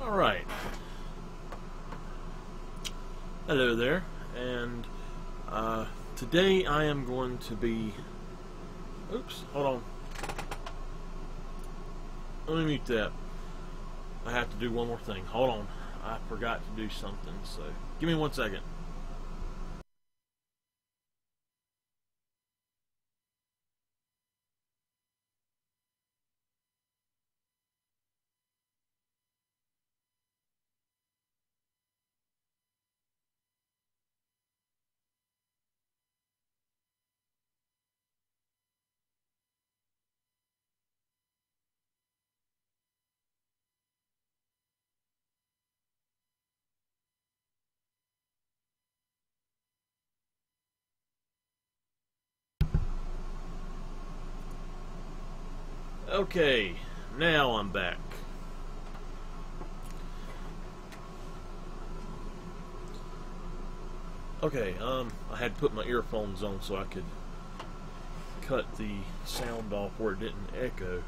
Alright. Hello there, and today I am going to be... Oops, hold on. Let me mute that. I have to do one more thing. Hold on. I forgot to do something, so give me 1 second. Okay, now I'm back. Okay, I had to put my earphones on so I could cut the sound off where it didn't echo.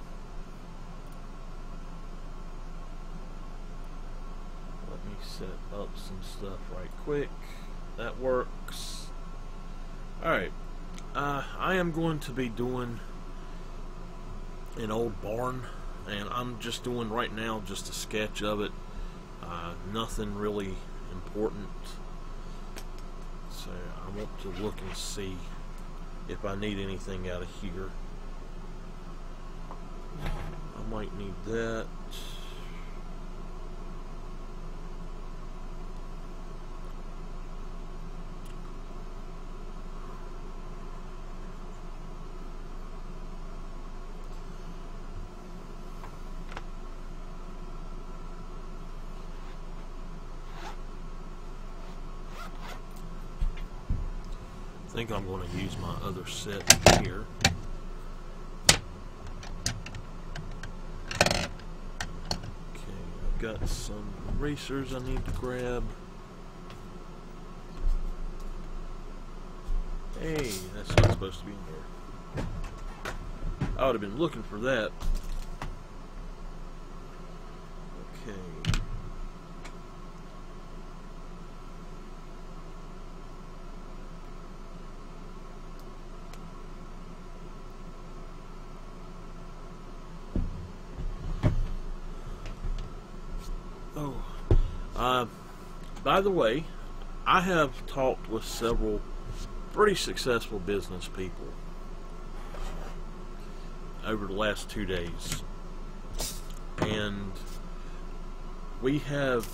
Let me set up some stuff right quick. That works. Alright, I am going to be doing an old barn, and I'm just doing right now just a sketch of it. Nothing really important, so I want to look and see if I need anything out of here. I might need that. I think I'm going to use my other set here. Okay, I've got some erasers I need to grab. Hey, that's not supposed to be in here. I would have been looking for that. Okay. By the way, I have talked with several pretty successful business people over the last 2 days, and we have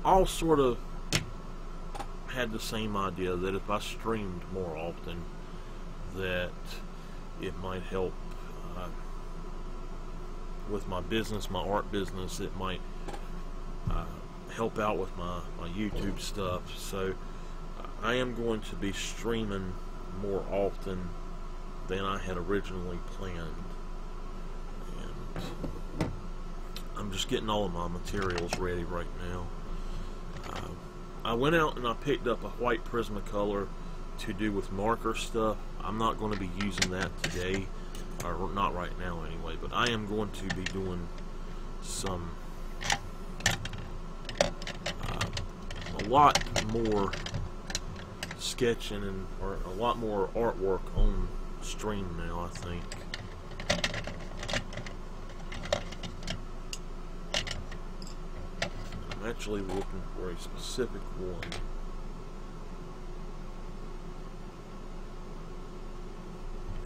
all sort of had the same idea that if I streamed more often, that it might help with my business, my art business. It might help out with my YouTube stuff. So I am going to be streaming more often than I had originally planned, and I'm just getting all of my materials ready right now. I went out and I picked up a white Prismacolor to do with marker stuff. I'm not going to be using that today, or not right now anyway, but I am going to be doing some a lot more sketching and or a lot more artwork on stream now, I think. I'm actually looking for a specific one.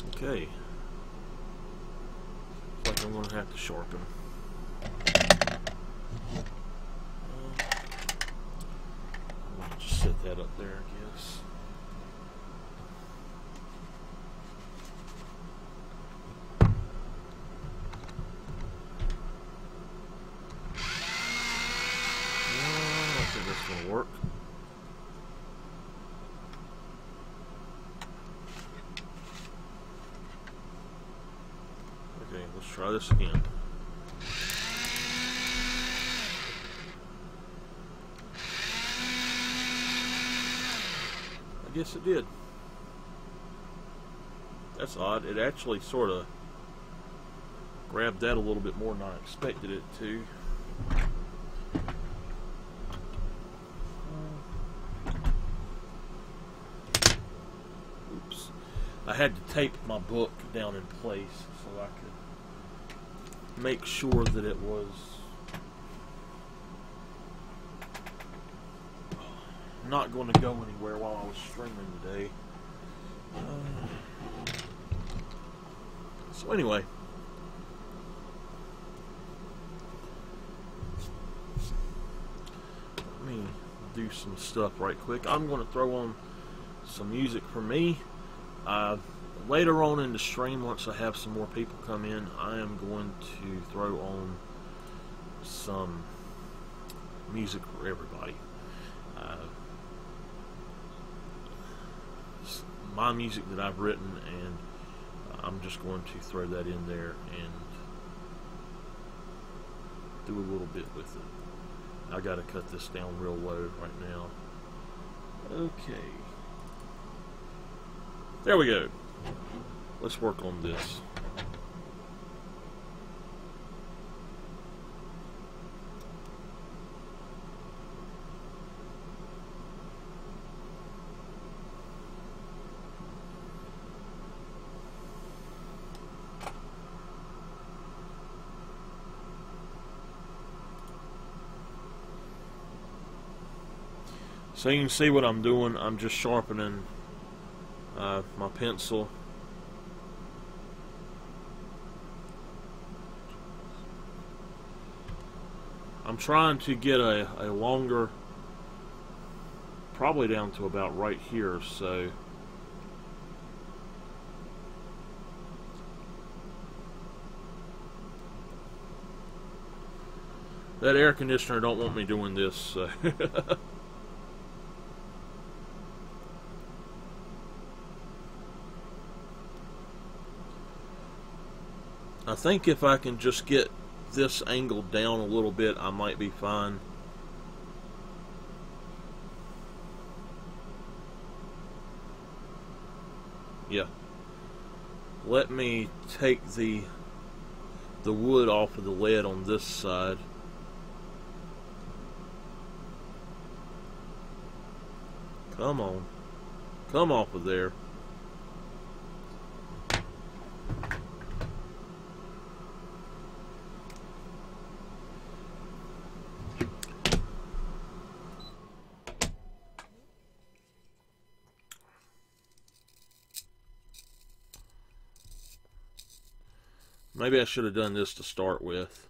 Okay. Looks like I'm going to have to sharpen. Set that up there, I guess. I think that's gonna work. Okay, let's try this again. Yes, it did. That's odd. It actually sort of grabbed that a little bit more than I expected it to. Oops. I had to tape my book down in place so I could make sure that it was not going to go anywhere while I was streaming today. So anyway, let me do some stuff right quick. I'm going to throw on some music for me. Later on in the stream, once I have some more people come in, I am going to throw on some music for everybody. My music that I've written, and I'm just going to throw that in there and do a little bit with it. I gotta cut this down real low right now. Okay. There we go. Let's work on this. So you can see what I'm doing. I'm just sharpening my pencil. I'm trying to get a longer, probably down to about right here, so that air conditioner don't want me doing this, so I think if I can just get this angle down a little bit, I might be fine. Yeah. Let me take the wood off of the lead on this side. Come on. Come off of there. Maybe I should have done this to start with.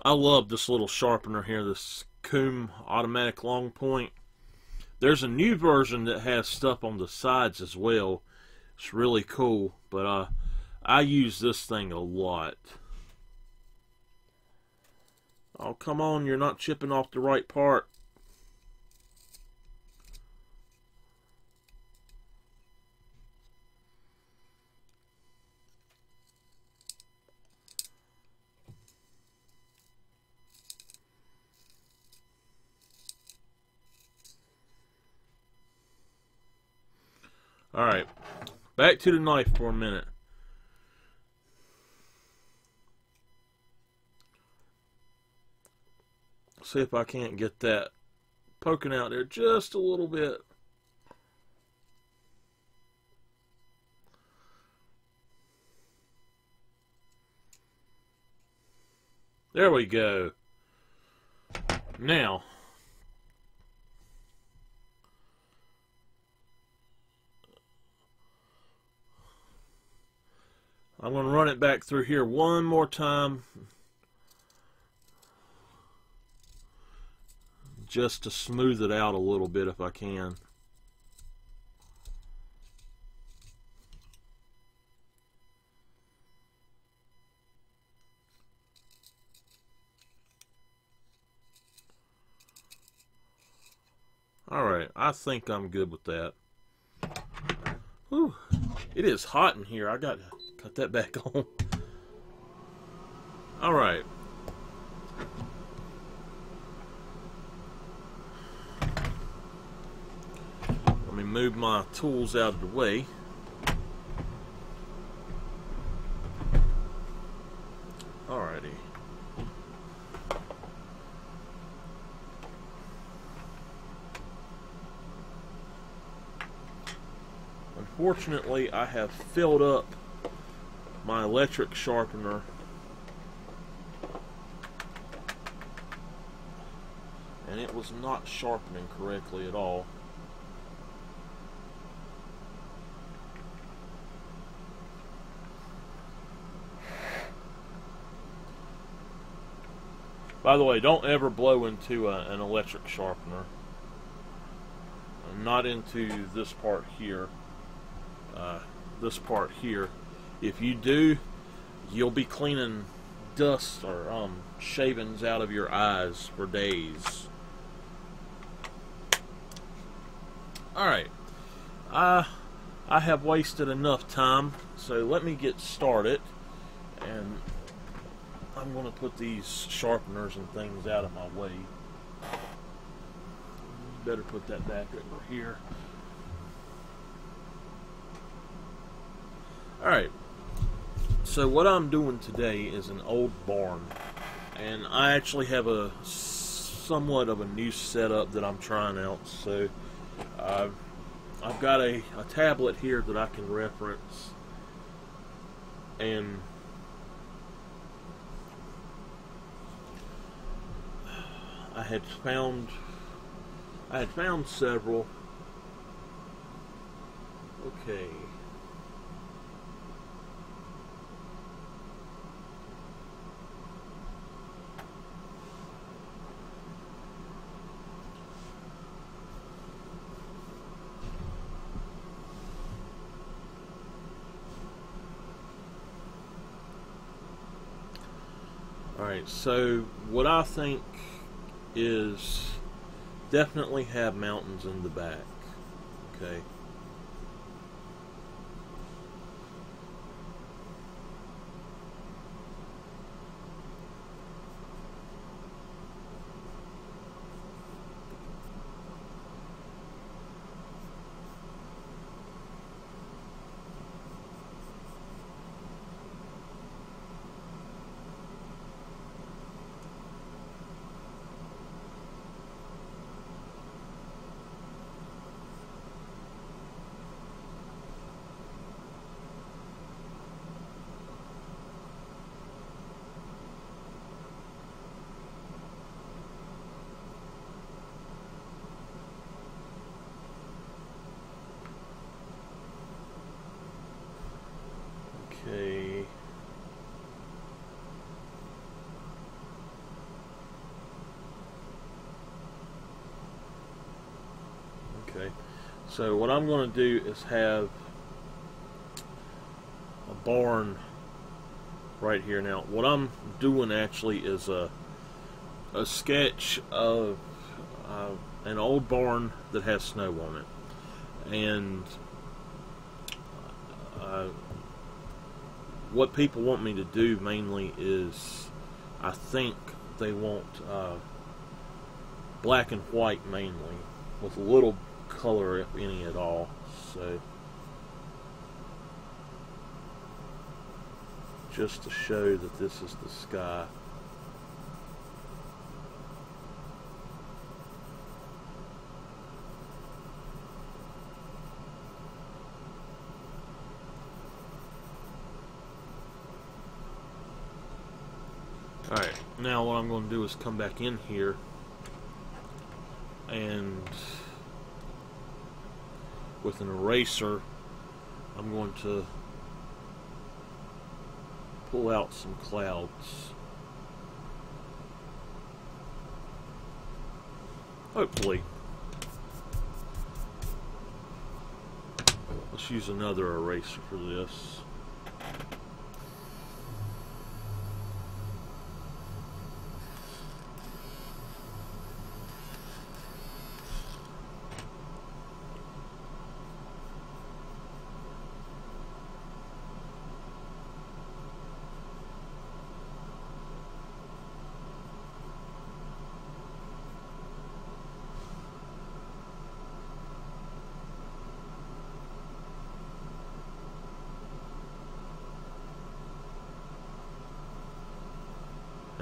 I love this little sharpener here, this Comb automatic long point. There's a new version that has stuff on the sides as well. It's really cool, but I use this thing a lot. Oh, come on, you're not chipping off the right part. Alright, back to the knife for a minute. See if I can't get that poking out there just a little bit. There we go. Now, I'm going to run it back through here one more time, just to smooth it out a little bit if I can. Alright, I think I'm good with that. Whew, it is hot in here. I got to cut that back on. Alright. me move my tools out of the way. Alrighty. Unfortunately, I have filled up my electric sharpener and it was not sharpening correctly at all. By the way, don't ever blow into an electric sharpener. Not into this part here. This part here. If you do, you'll be cleaning dust or shavings out of your eyes for days. Alright. I have wasted enough time, so let me get started. And I'm going to put these sharpeners and things out of my way. Better put that back over here. Alright, so what I'm doing today is an old barn, and I actually have a somewhat of a new setup that I'm trying out. So I've got a tablet here that I can reference, and I had found several. Okay. Alright, so what I think is definitely have mountains in the back. Okay. Okay. Okay. So what I'm going to do is have a barn right here. Now, what I'm doing actually is a sketch of an old barn that has snow on it, and what people want me to do mainly is, I think they want black and white mainly, with a little color if any at all. So just to show that this is the sky. Alright, now what I'm going to do is come back in here and with an eraser I'm going to pull out some clouds. Hopefully. Let's use another eraser for this.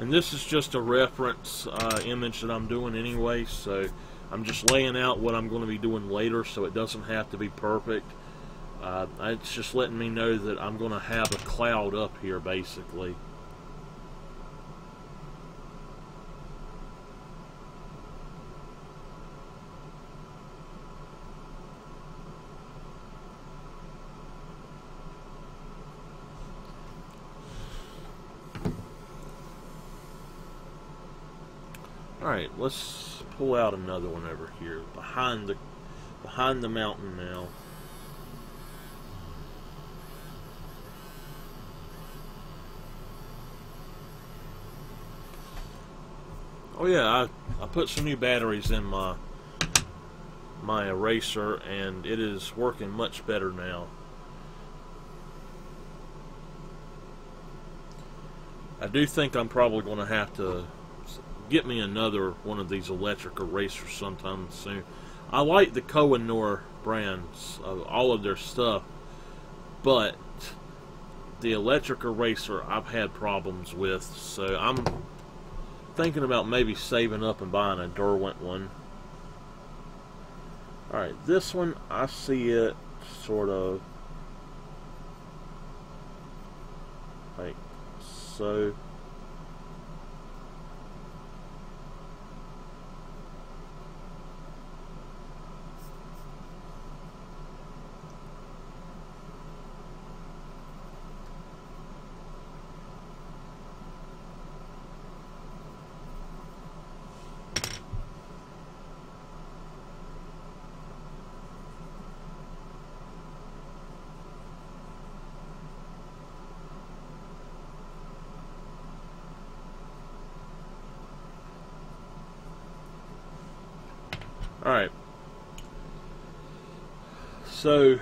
And this is just a reference image that I'm doing anyway, so I'm just laying out what I'm going to be doing later, so it doesn't have to be perfect. It's just letting me know that I'm going to have a cloud up here, basically. Alright, let's pull out another one over here behind the mountain now. Oh yeah, I put some new batteries in my eraser, and it is working much better now. I do think I'm probably going to have to get me another one of these electric erasers sometime soon. I like the Kohinoor brands, all of their stuff, but the electric eraser I've had problems with, so I'm thinking about maybe saving up and buying a Derwent one. Alright, this one, I see it sort of like so. Alright, so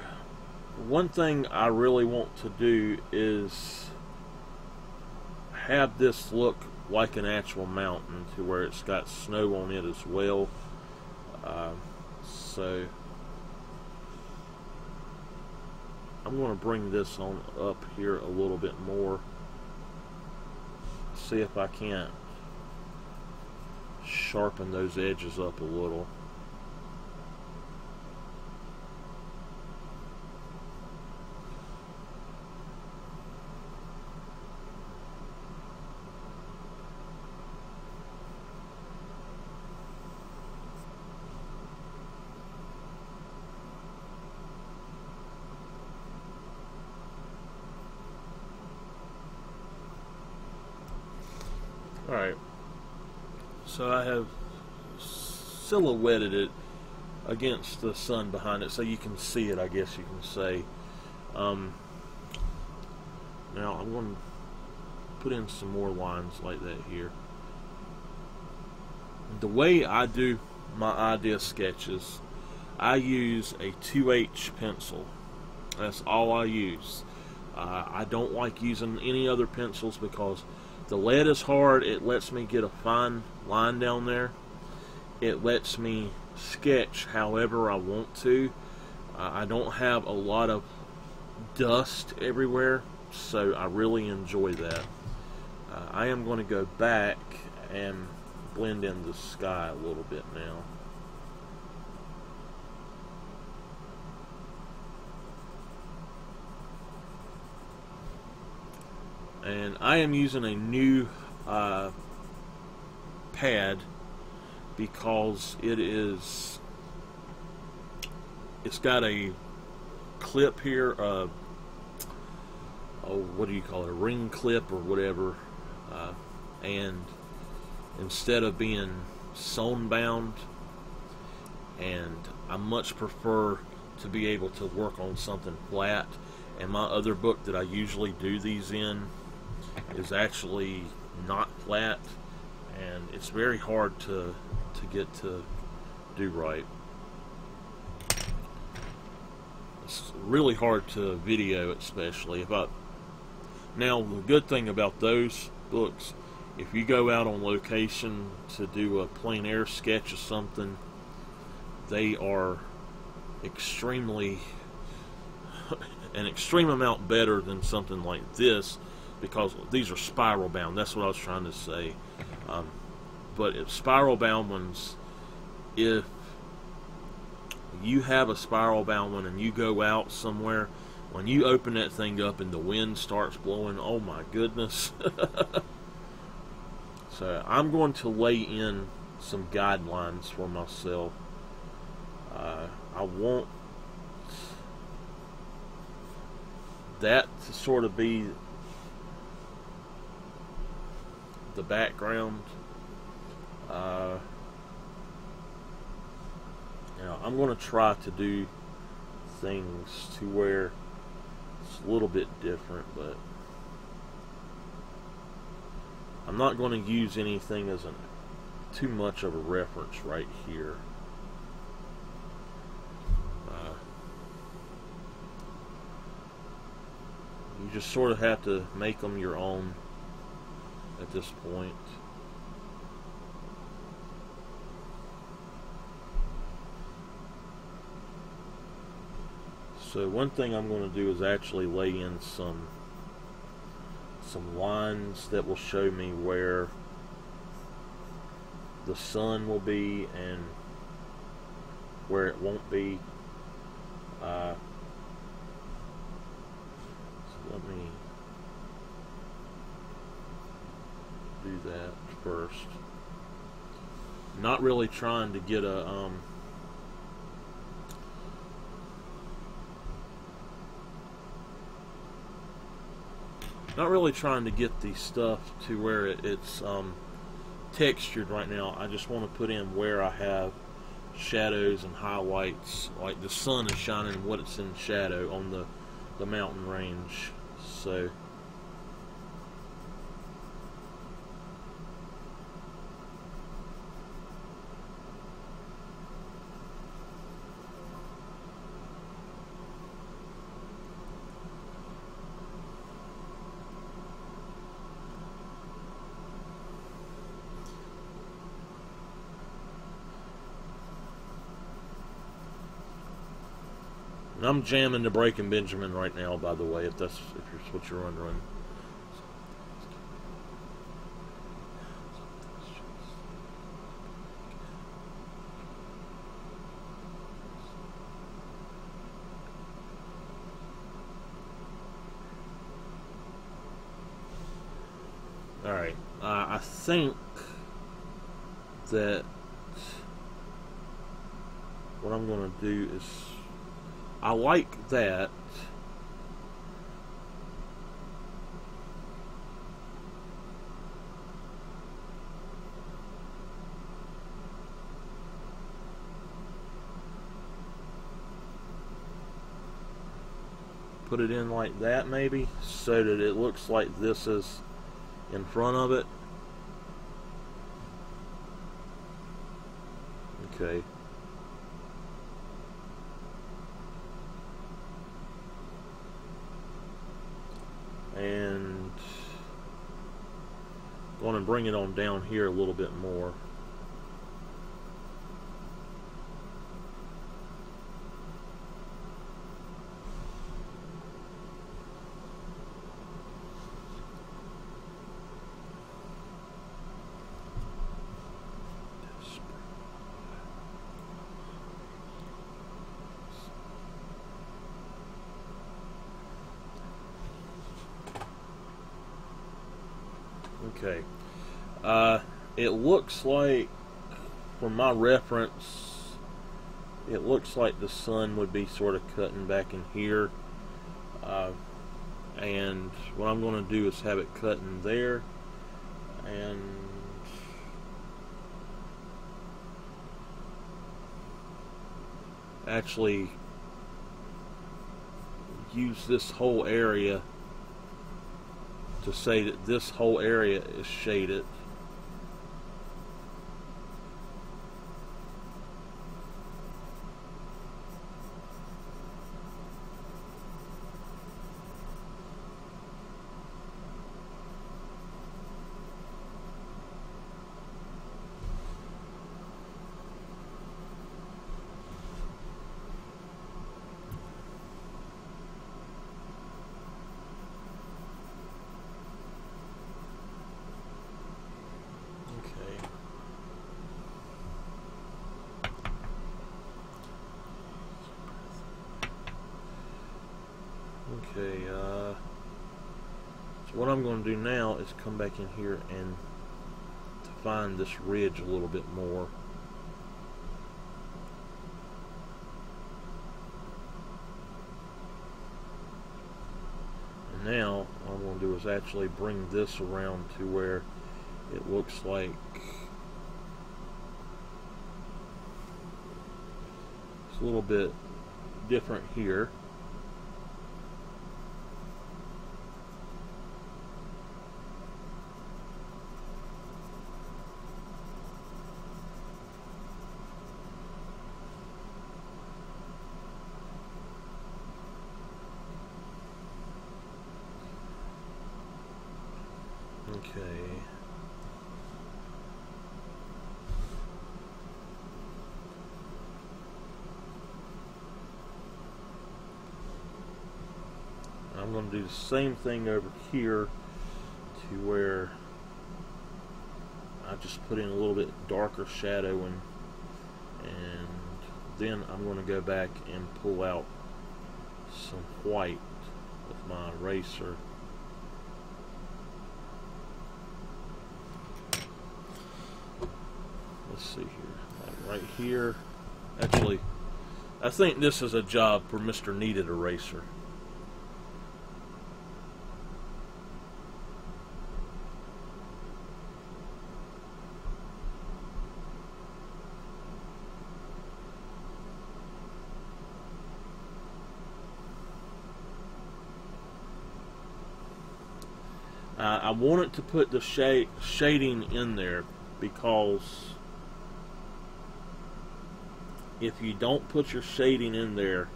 one thing I really want to do is have this look like an actual mountain, to where it's got snow on it as well. So I'm going to bring this on up here a little bit more, see if I can't sharpen those edges up a little. Alright, so I have silhouetted it against the sun behind it so you can see it, I guess you can say. Now I'm going to put in some more lines like that here. The way I do my idea sketches, I use a 2H pencil. That's all I use. I don't like using any other pencils because the lead is hard. It lets me get a fine line down there. It lets me sketch however I want to. I don't have a lot of dust everywhere, so I really enjoy that. I am going to go back and blend in the sky a little bit now. And I am using a new pad because it's got a clip here, oh, what do you call it, a ring clip or whatever, and instead of being sewn bound, and I much prefer to be able to work on something flat. And my other book that I usually do these in is actually not flat, and it's very hard to get to do right. It's really hard to video, especially now the good thing about those books, if you go out on location to do a plein air sketch of something, they are an extreme amount better than something like this, because these are spiral bound. That's what I was trying to say. But if spiral bound ones, if you have a spiral bound one and you go out somewhere, when you open that thing up and the wind starts blowing, oh my goodness. So I'm going to lay in some guidelines for myself. I want that to sort of be the background. I'm going to try to do things to where it's a little bit different, but I'm not going to use anything as too much of a reference right here. You just sort of have to make them your own at this point. So one thing I'm going to do is actually lay in some lines that will show me where the sun will be and where it won't be. So let me do that first. Not really trying to get a not really trying to get the stuff to where it's textured right now. I just want to put in where I have shadows and highlights, like the sun is shining what it's in shadow on the mountain range. So and I'm jamming the Breaking Benjamin right now, by the way, if that's what you're wondering. Alright, I think that what I'm going to do is, I like that. Put it in like that maybe, so that it looks like this is in front of it. Okay. And going to bring it on down here a little bit more. Okay, it looks like, from my reference, it looks like the sun would be sort of cutting back in here, and what I'm going to do is have it cut in there, and actually use this whole area to say that this whole area is shaded. So what I'm going to do now is come back in here and define this ridge a little bit more. And now what I'm going to do is actually bring this around to where it looks like it's a little bit different here. Okay. I'm going to do the same thing over here to where I just put in a little bit darker shadowing, and then I'm going to go back and pull out some white with my eraser. Let's see here, like right here. Actually, I think this is a job for Mr. Needed Eraser. I wanted to put the shading in there because if you don't put your shading in there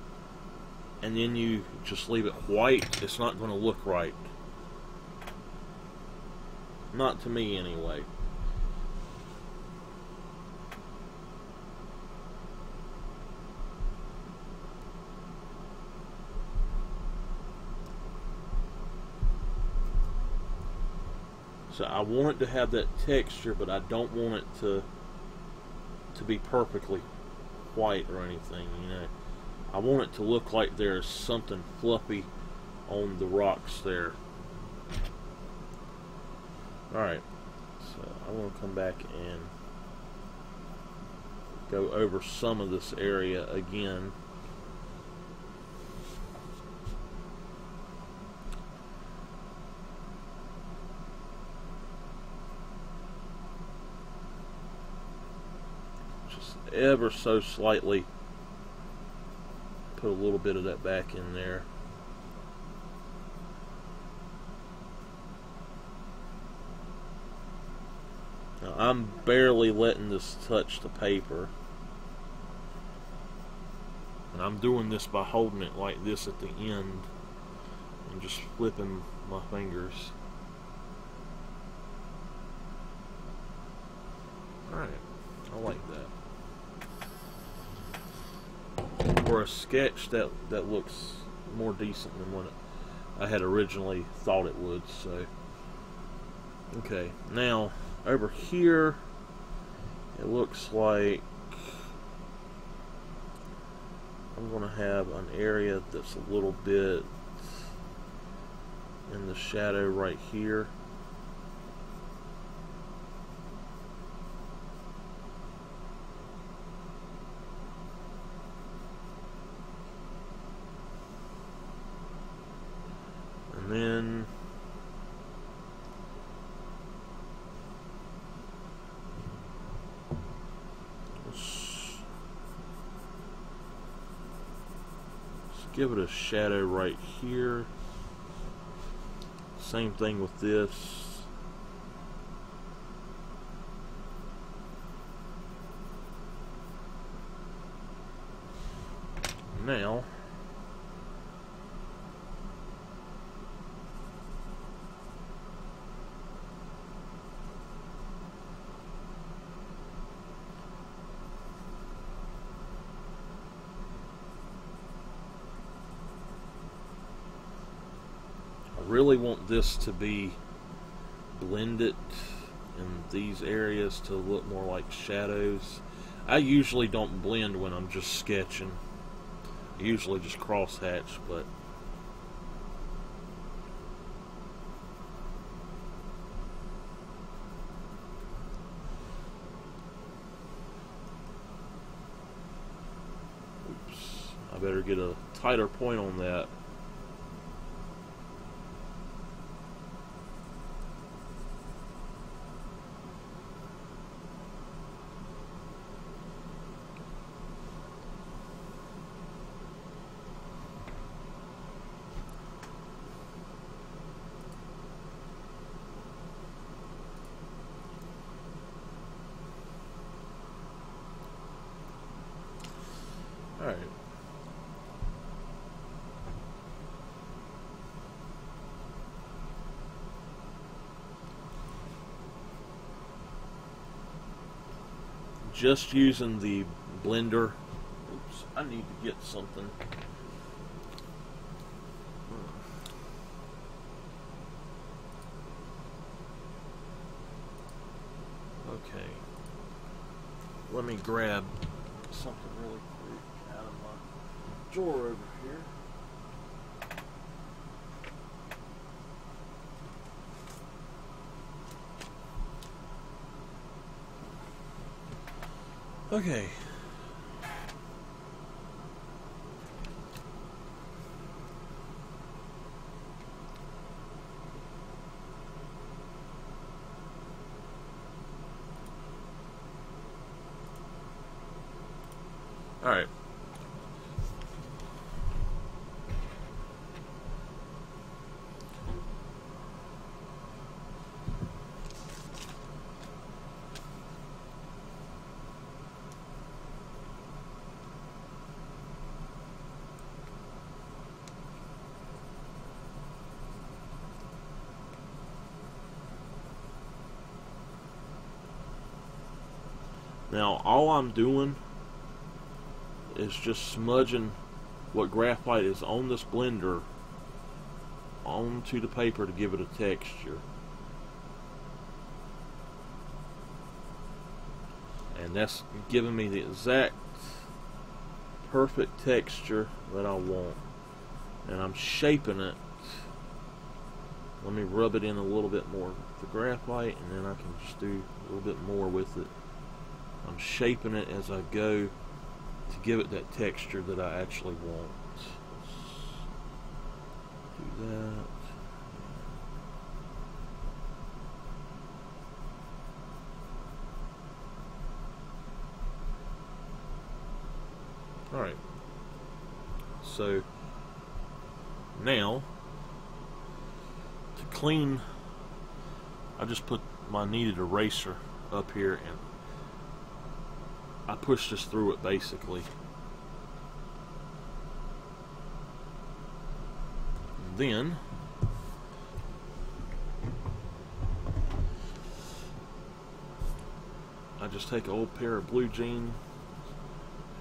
and then you just leave it white, it's not going to look right. Not to me anyway. So I want it to have that texture, but I don't want it to be perfectly white or anything, you know. I want it to look like there's something fluffy on the rocks there. Alright, so I'm going to come back and go over some of this area again. Ever so slightly put a little bit of that back in there. Now I'm barely letting this touch the paper, and I'm doing this by holding it like this at the end and just flipping my fingers. Alright, I like that. For a sketch, that looks more decent than what I had originally thought it would. So, okay, now over here it looks like I'm going to have an area that's a little bit in the shadow right here. And then let's give it a shadow right here. Same thing with this. Now I really want this to be blended in these areas to look more like shadows. I usually don't blend when I'm just sketching. I usually just cross hatch, but better get a tighter point on that. Alright. Just using the blender. Oops, I need to get something. Okay. Let me grab something really quick out of my drawer over here. Okay. All right. Now, all I'm doing is just smudging what graphite is on this blender onto the paper to give it a texture. And that's giving me the exact perfect texture that I want. And I'm shaping it. Let me rub it in a little bit more with the graphite, and then I can just do a little bit more with it. I'm shaping it as I go to give it that texture that I actually want. Let's do that. Alright. So now to clean, I just put my kneaded eraser up here and I push this through it basically. And then I just take an old pair of blue jeans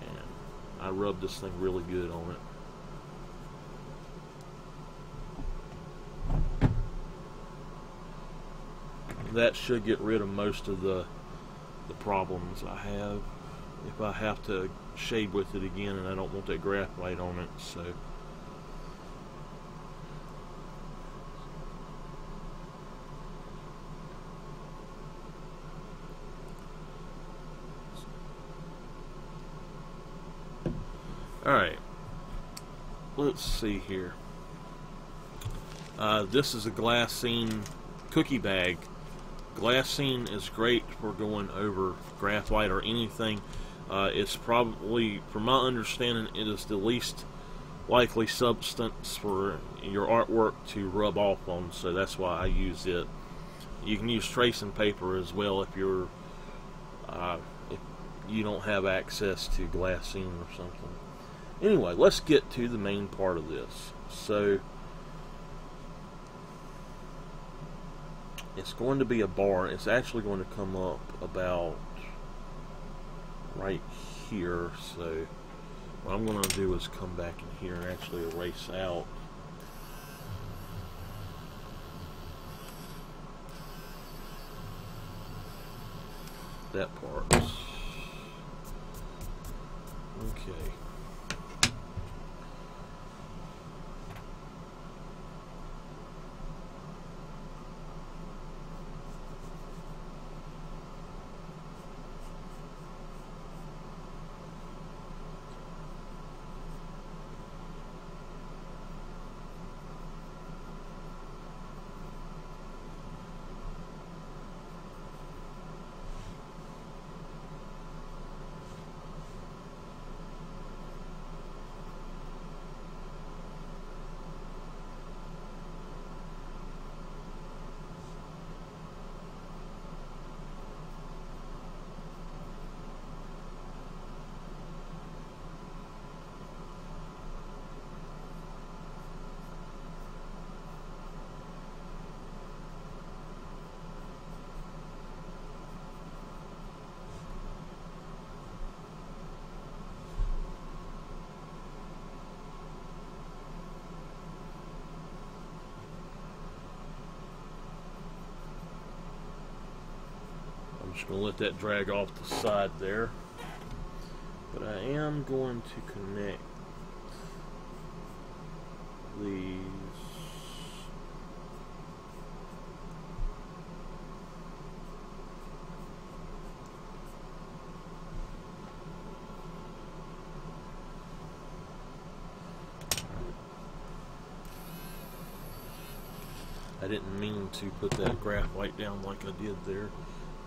and I rub this thing really good on it. That should get rid of most of the problems I have if I have to shade with it again and I don't want that graphite on it. So alright, let's see here. This is a glassine cookie bag. Glassine is great for going over graphite or anything. It's probably, from my understanding, it is the least likely substance for your artwork to rub off on, so that's why I use it. You can use tracing paper as well if you're if you don't have access to glassine or something. Anyway, let's get to the main part of this. So it's going to be a bar. It's actually going to come up about right here. So what I'm going to do is come back in here and actually erase out that part. Okay. just going to let that drag off the side there. But I am going to connect these. I didn't mean to put that graphite down like I did there.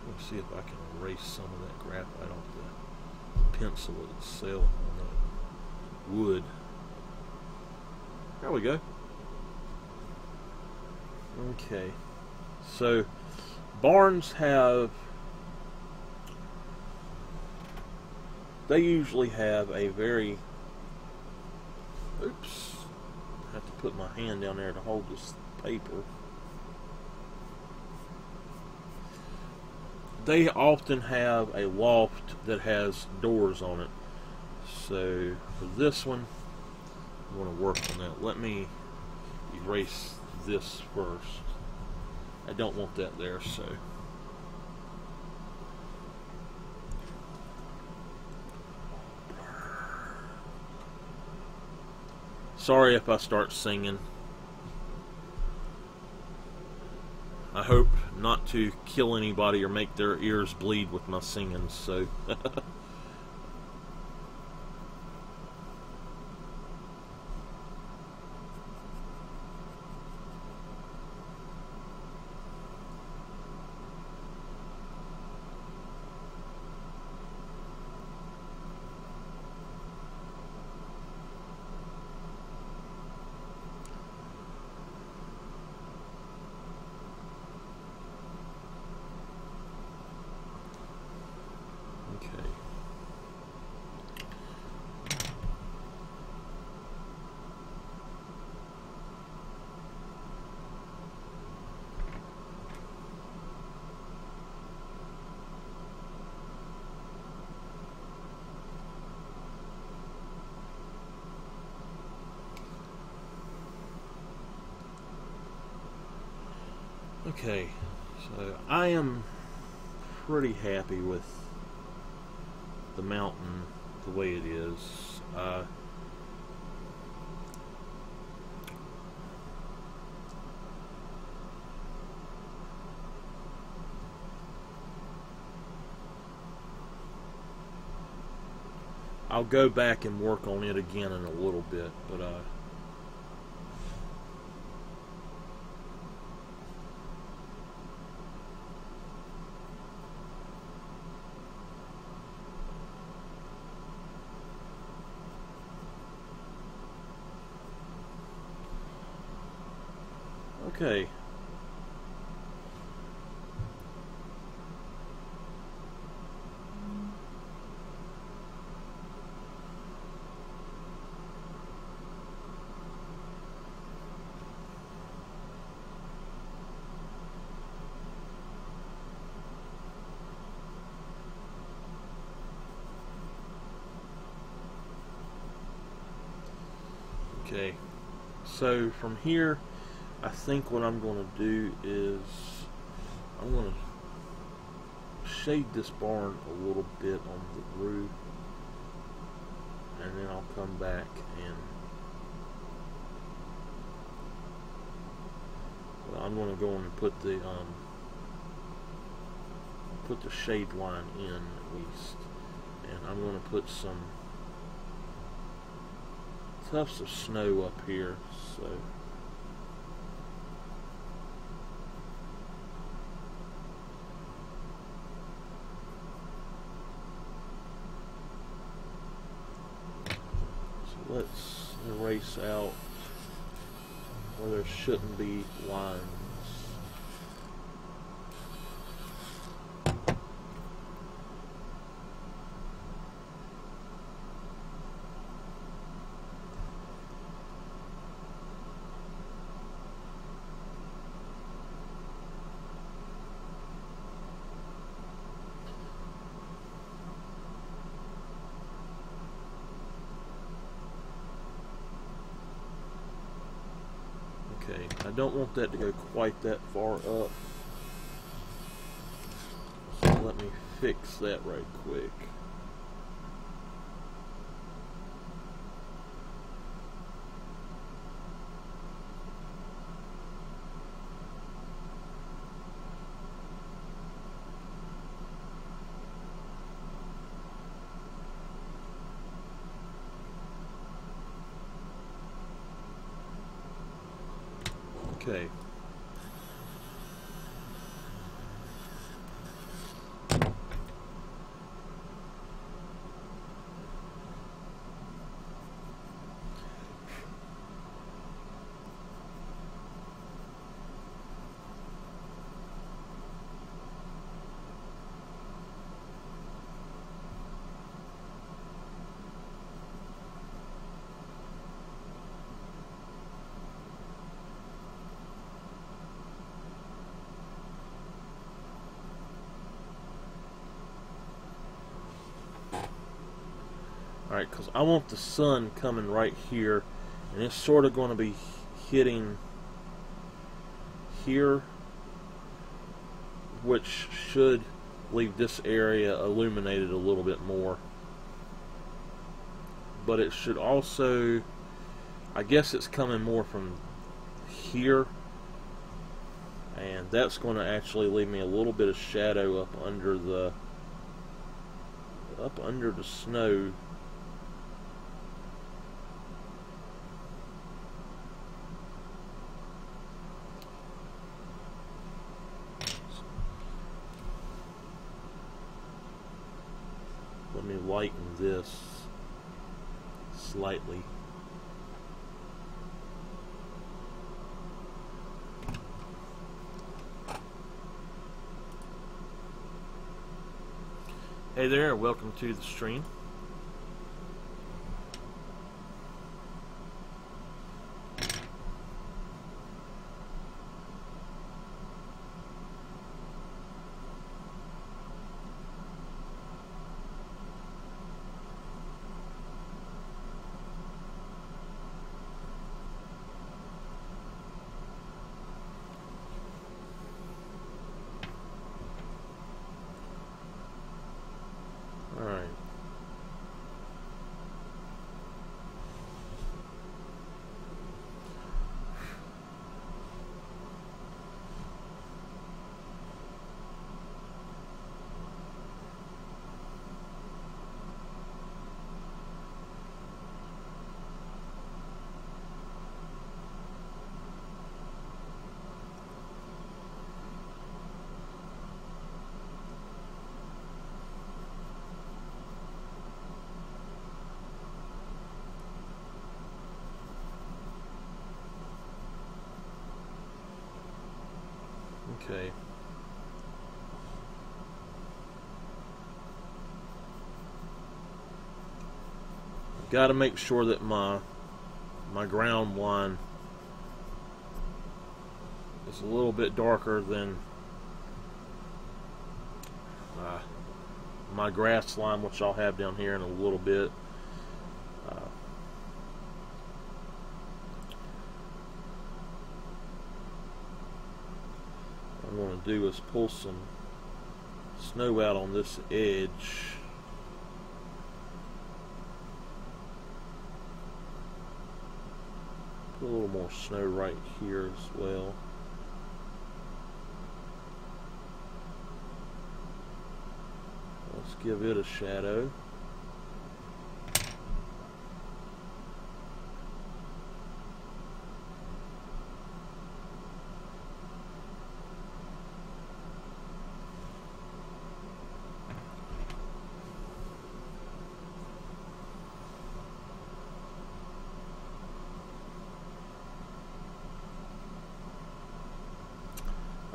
Let's see if I can erase some of that graphite off the pencil itself on the wood. There we go. Okay. So, barns they usually have a very, oops, I have to put my hand down there to hold this paper. They often have a loft that has doors on it. So for this one, I want to work on that. Let me erase this first. I don't want that there, so. Sorry if I start singing. I hope not to kill anybody or make their ears bleed with my singing, so. Okay, so I am pretty happy with the mountain the way it is. I'll go back and work on it again in a little bit, but okay. Okay, so from here, I think what I'm going to do is I'm going to shade this barn a little bit on the roof, and then I'll come back and I'm going to go and put the shade line in at least, and I'm going to put some tufts of snow up here, so let's erase out where there shouldn't be lines. Okay, I don't want that to go quite that far up. So let me fix that right quick. Okay. Alright, because I want the sun coming right here, and it's sort of going to be hitting here, which should leave this area illuminated a little bit more. But it should also, I guess it's coming more from here, and that's going to actually leave me a little bit of shadow up under the snow. Let me lighten this slightly. Hey there, welcome to the stream. Okay. Got to make sure that my ground line is a little bit darker than my grass line, which I'll have down here in a little bit. What I'm going to do is pull some snow out on this edge. Put a little more snow right here as well. Let's give it a shadow.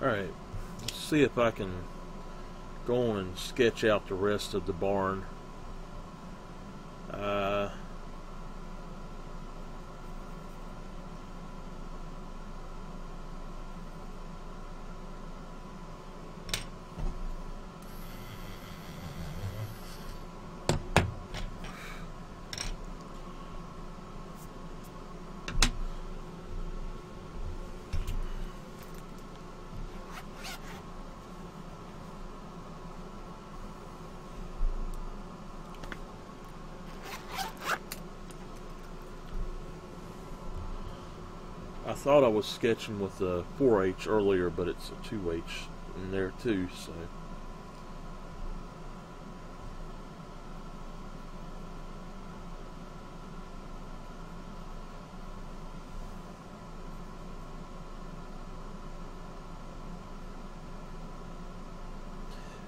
Alright, let's see if I can go on and sketch out the rest of the barn. thought I was sketching with a 4H earlier, but it's a 2H in there too, so.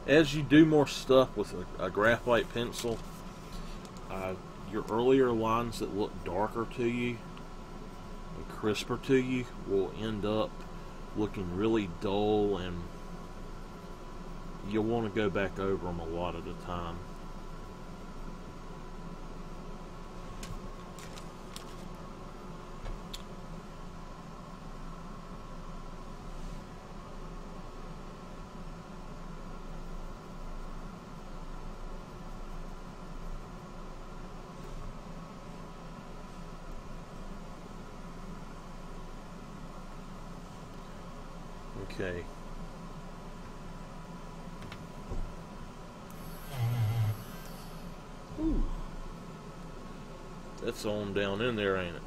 As you do more stuff with a graphite pencil, your earlier lines that look darker to you and crisper to you will end up looking really dull, and you'll want to go back over them a lot at a time. Okay. Ooh. That's on down in there, ain't it?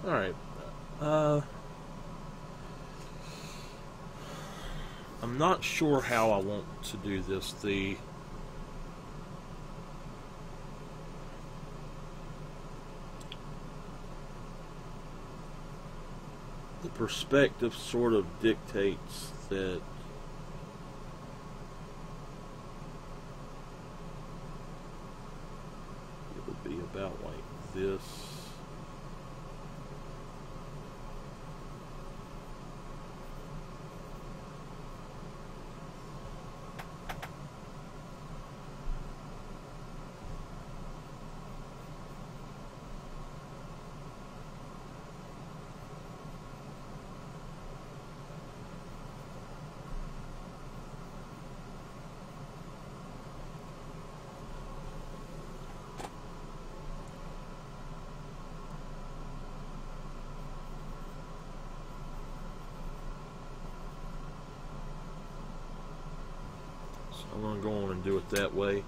Alright, I'm not sure how I want to do this. The perspective sort of dictates that it would be about like this. I'm going to go on and do it that way.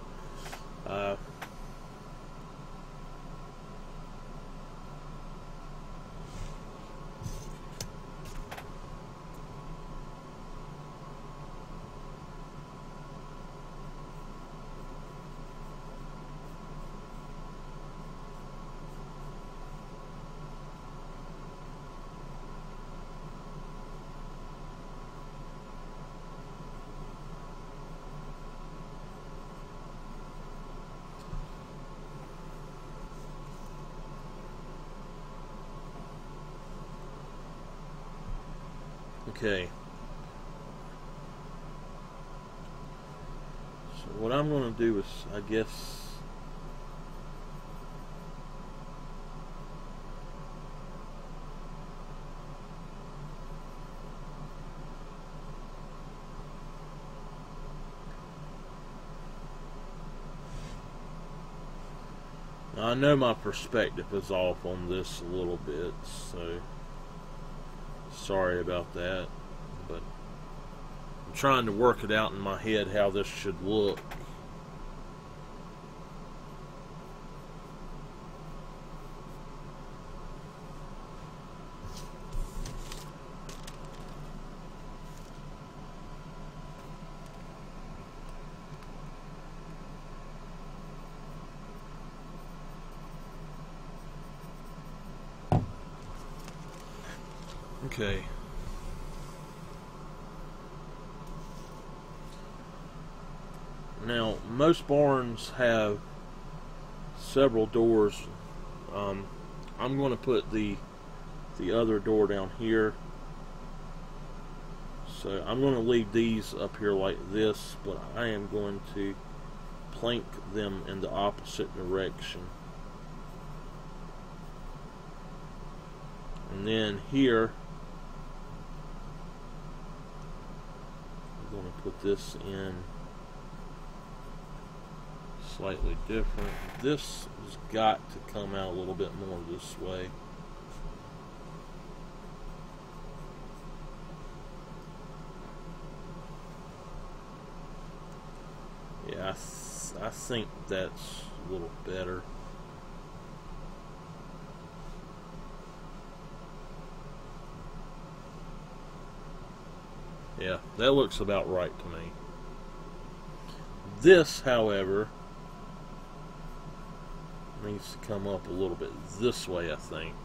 Okay. So what I'm going to do is, I guess, I know my perspective is off on this a little bit, so sorry about that, but I'm trying to work it out in my head how this should look. Okay. Now, most barns have several doors I'm going to put the other door down here. So I'm going to leave these up here like this, but I am going to plank them in the opposite direction. And then here, I'm going to put this in slightly different. This has got to come out a little bit more this way. Yeah, I think that's a little better. Yeah, that looks about right to me. This, however, needs to come up a little bit this way, I think.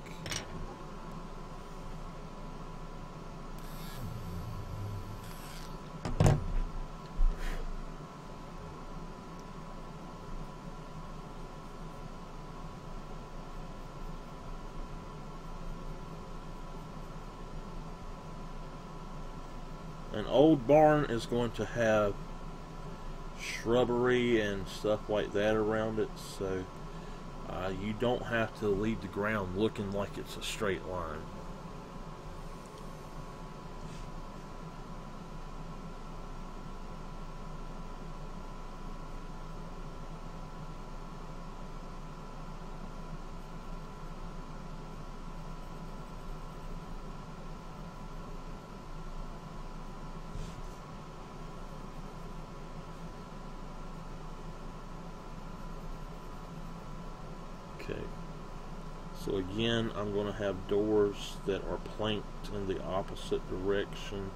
An old barn is going to have shrubbery and stuff like that around it, so you don't have to leave the ground looking like it's a straight line. Okay, so again, I'm going to have doors that are planked in the opposite direction.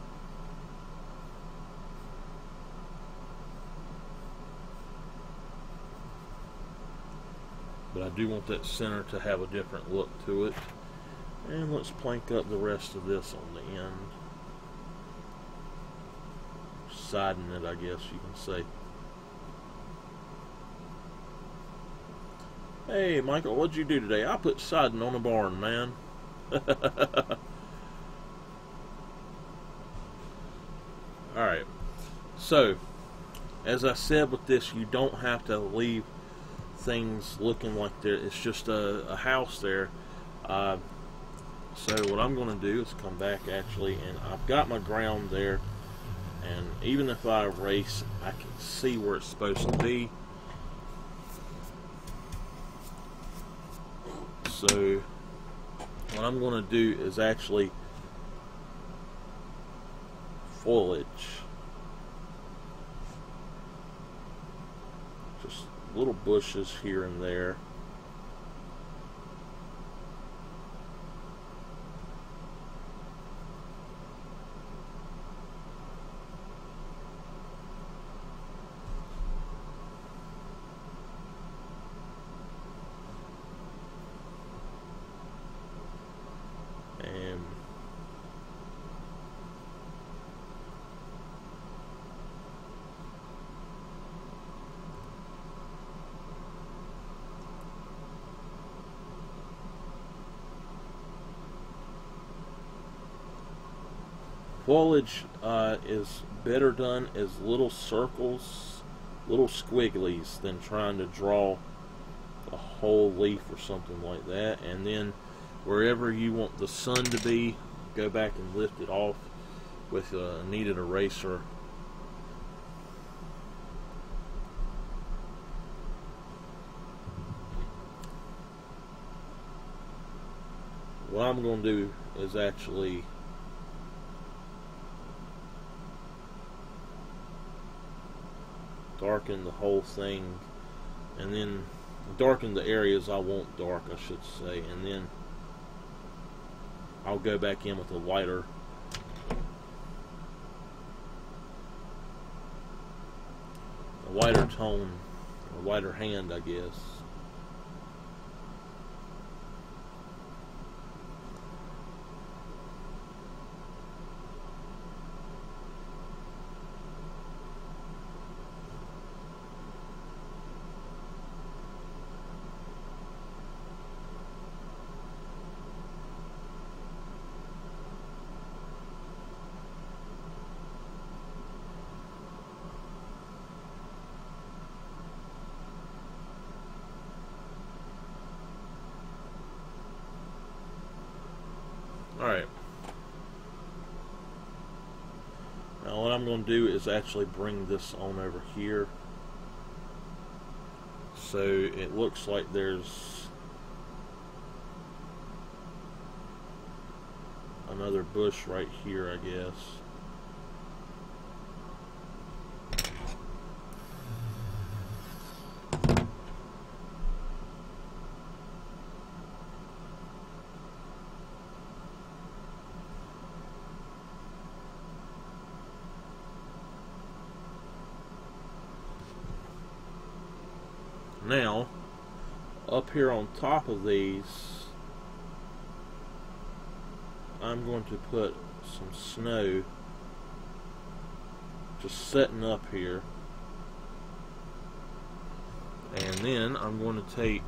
But I do want that center to have a different look to it. And let's plank up the rest of this on the end. Siding it, I guess you can say. Hey, Michael, what'd you do today? I put siding on a barn, man. Alright. So, as I said with this, you don't have to leave things looking like it's just a house there. So what I'm going to do is come back actually, and I've got my ground there. And even if I erase, I can see where it's supposed to be. So what I'm going to do is actually foliage. Just little bushes here and there. Foliage is better done as little circles, little squigglies, than trying to draw a whole leaf or something like that. And then wherever you want the sun to be, go back and lift it off with a kneaded eraser. What I'm going to do is actually darken the whole thing, and then darken the areas I want dark, I should say, and then I'll go back in with a lighter tone, a lighter hand, I guess. Alright. Now what I'm going to do is actually bring this on over here. So it looks like there's another bush right here, I guess. Now, up here on top of these, I'm going to put some snow just setting up here. And then I'm going to take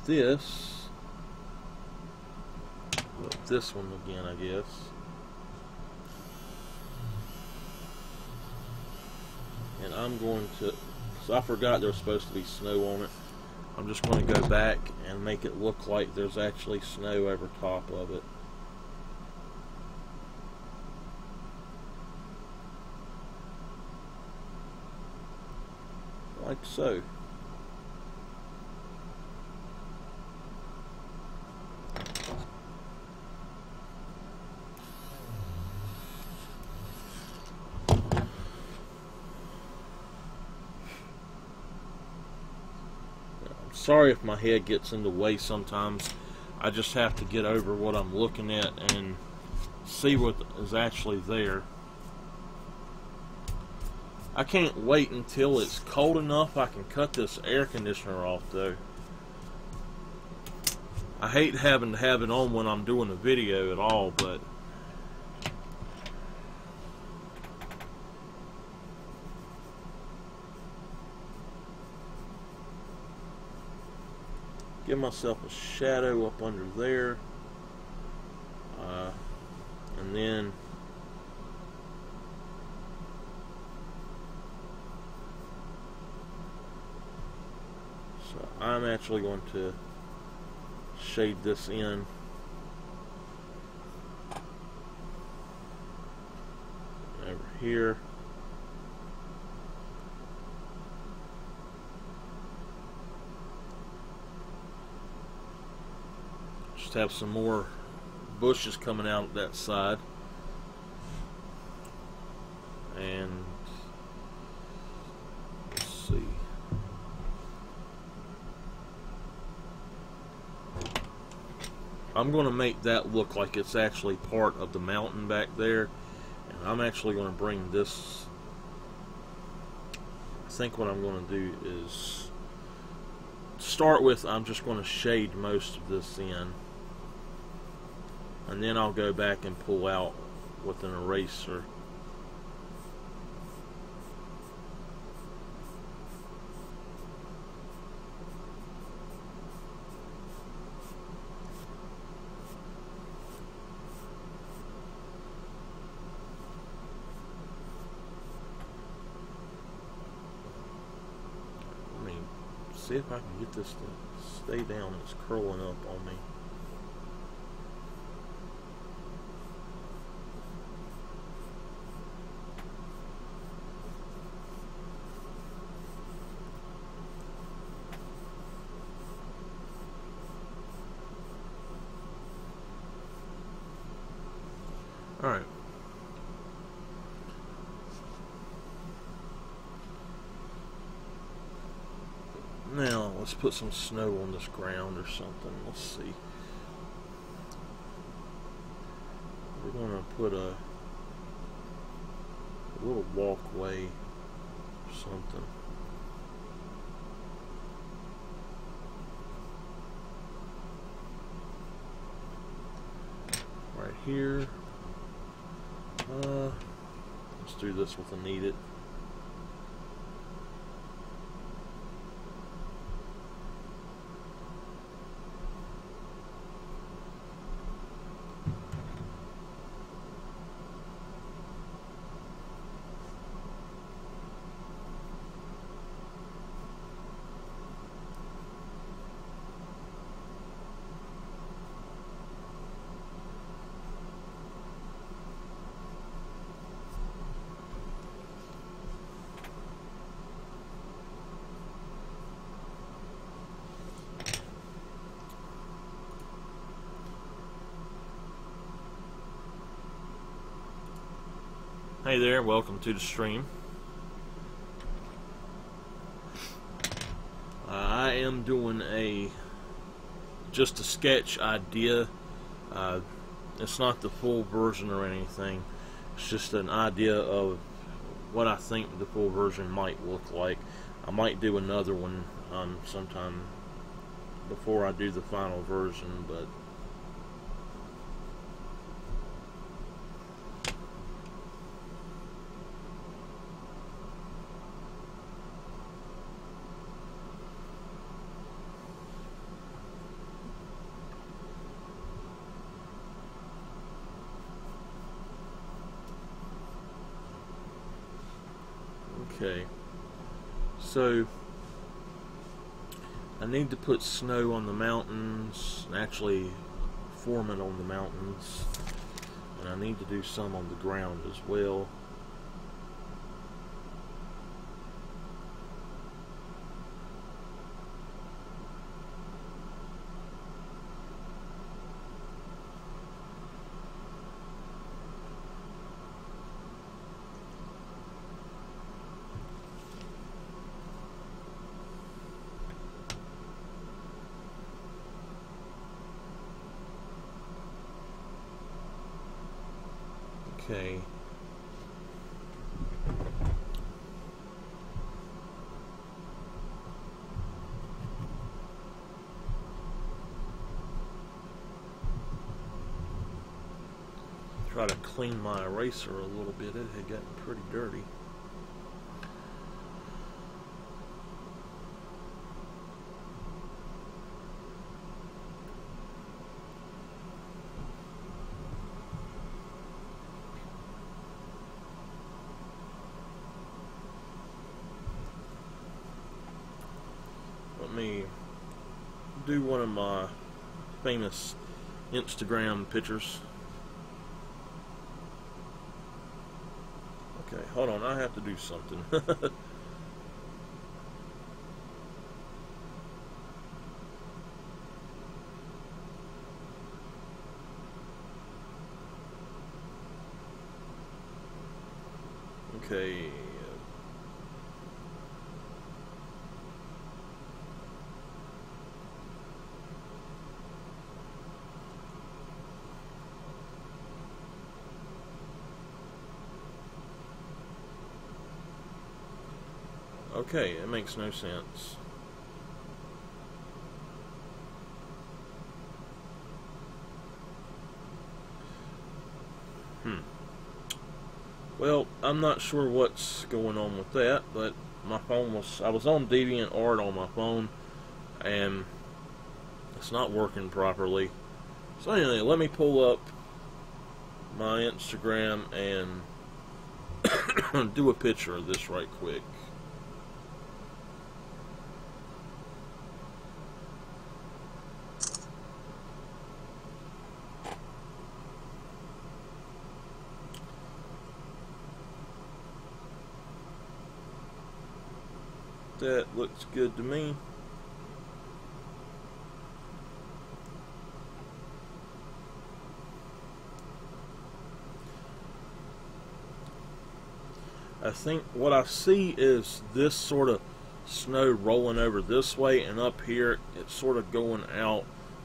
this one again, I guess. And I'm going to, so I forgot there was supposed to be snow on it. I'm just going to go back and make it look like there's actually snow over top of it. Like so. Sorry if my head gets in the way sometimes. I just have to get over what I'm looking at and see what is actually there. I can't wait until it's cold enough I can cut this air conditioner off though. I hate having to have it on when I'm doing a video at all, but give myself a shadow up under there, and then so I'm actually going to shade this in. Over here. Just have some more bushes coming out that side. And let's see. I'm going to make that look like it's actually part of the mountain back there. And I'm actually going to bring this. I think what I'm going to do is, to start with, I'm just going to shade most of this in. And then I'll go back and pull out with an eraser. See if I can get this to stay down. It's curling up on me. All right. Now, let's put some snow on this ground or something. Let's see. We're going to put a little walkway or something. Right here. Let's do this with a knead it. Hey there, welcome to the stream. I am doing just a sketch idea. It's not the full version or anything. It's just an idea of what I think the full version might look like. I might do another one sometime before I do the final version, but okay. So I need to put snow on the mountains, and actually form it on the mountains, and I need to do some on the ground as well. Okay. Try to clean my eraser a little bit. It had gotten pretty dirty. Let me do one of my famous Instagram pictures. Okay, hold on, I have to do something. Okay. Okay, it makes no sense. Well, I'm not sure what's going on with that, but my phone I was on DeviantArt on my phone, and it's not working properly. So anyway, let me pull up my Instagram and do a picture of this right quick. That looks good to me. I think what I see is this sort of snow rolling over this way, and up here it's sort of going out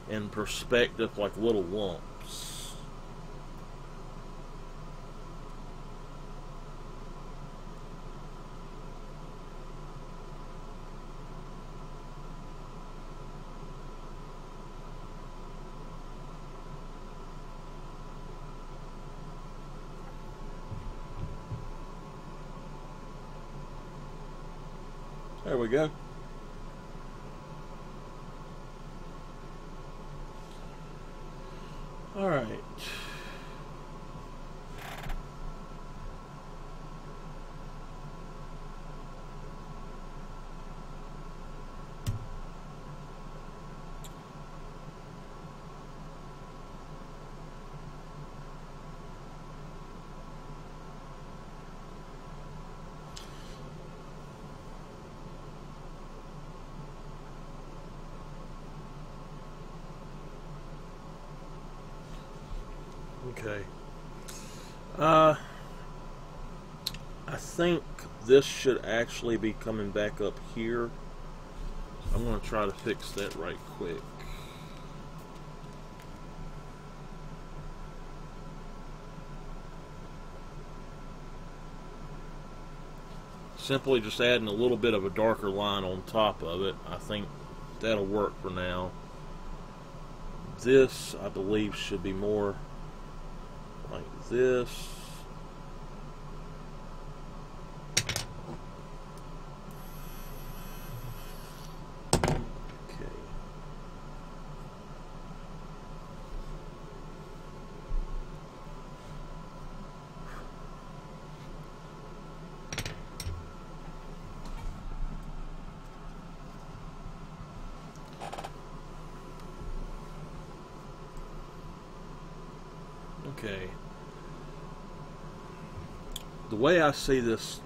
in perspective like little lumps. There we go. All right. Okay. I think this should actually be coming back up here. I'm going to try to fix that right quick. Simply just adding a little bit of a darker line on top of it. I think that'll work for now. This, I believe, should be more like this. Okay. The way I see this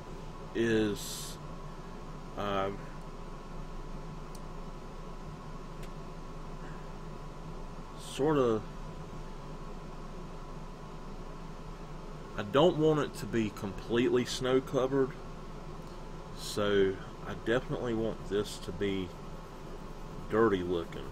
is sort of, I don't want it to be completely snow covered, so I definitely want this to be dirty looking.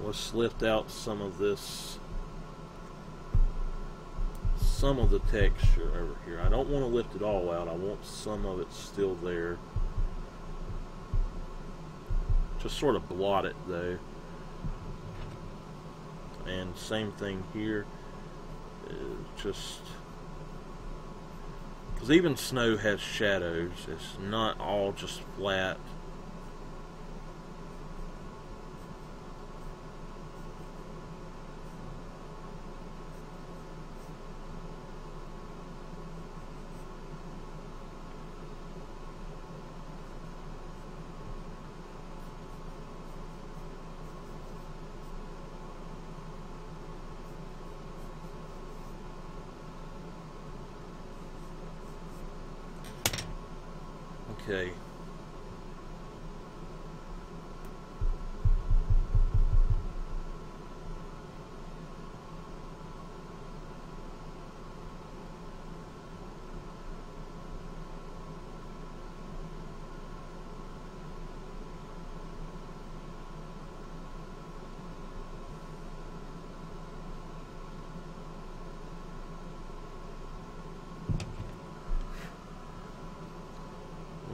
Let's lift out some of this, some of the texture over here. I don't want to lift it all out. I want some of it still there. Just sort of blot it though. And same thing here. Just because even snow has shadows. It's not all just flat. Okay.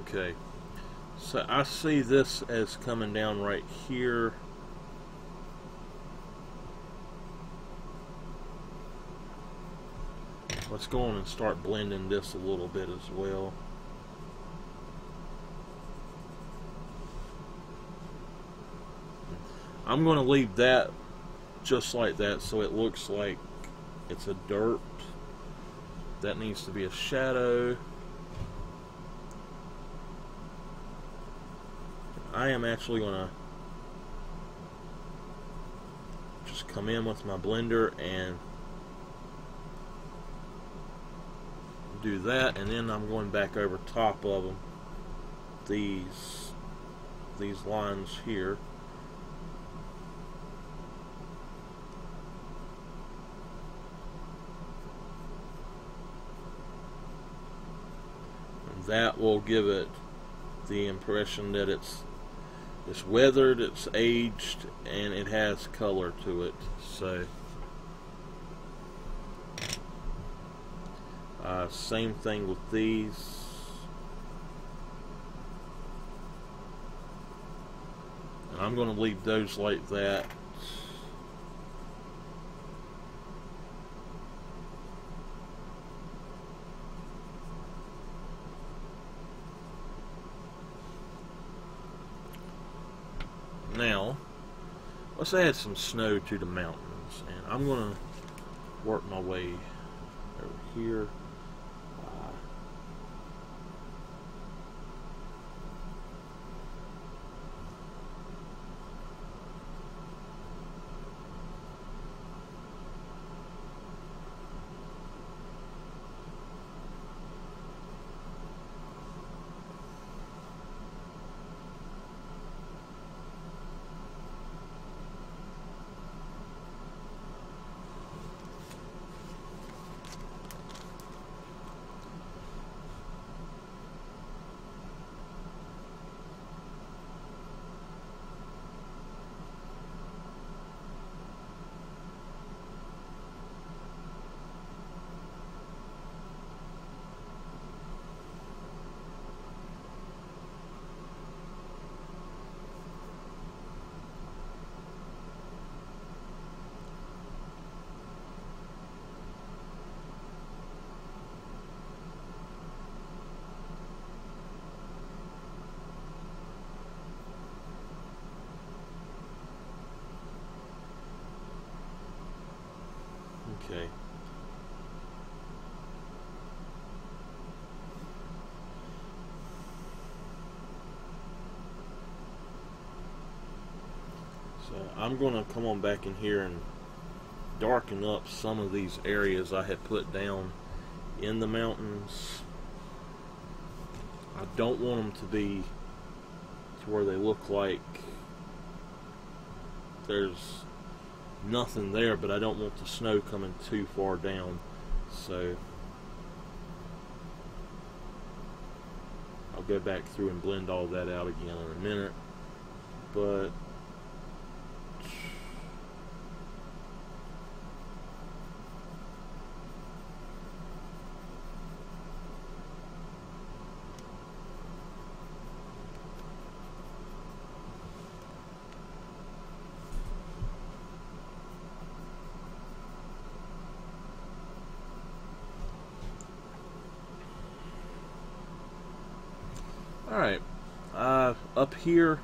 Okay, so I see this as coming down right here. Let's go on and start blending this a little bit as well. I'm going to leave that just like that so it looks like it's a dirt. That needs to be a shadow. I am actually going to just come in with my blender and do that, and then I'm going back over top of them, these lines here. And that will give it the impression that it's weathered, it's aged, and it has color to it. So same thing with these. And I'm going to leave those like that. Now, let's add some snow to the mountains, and I'm going to work my way over here. Okay. So I'm going to come on back in here and darken up some of these areas I had put down in the mountains. I don't want them to be to where they look like there's nothing there, but I don't want the snow coming too far down. So I'll go back through and blend all that out again in a minute. But alright, up here,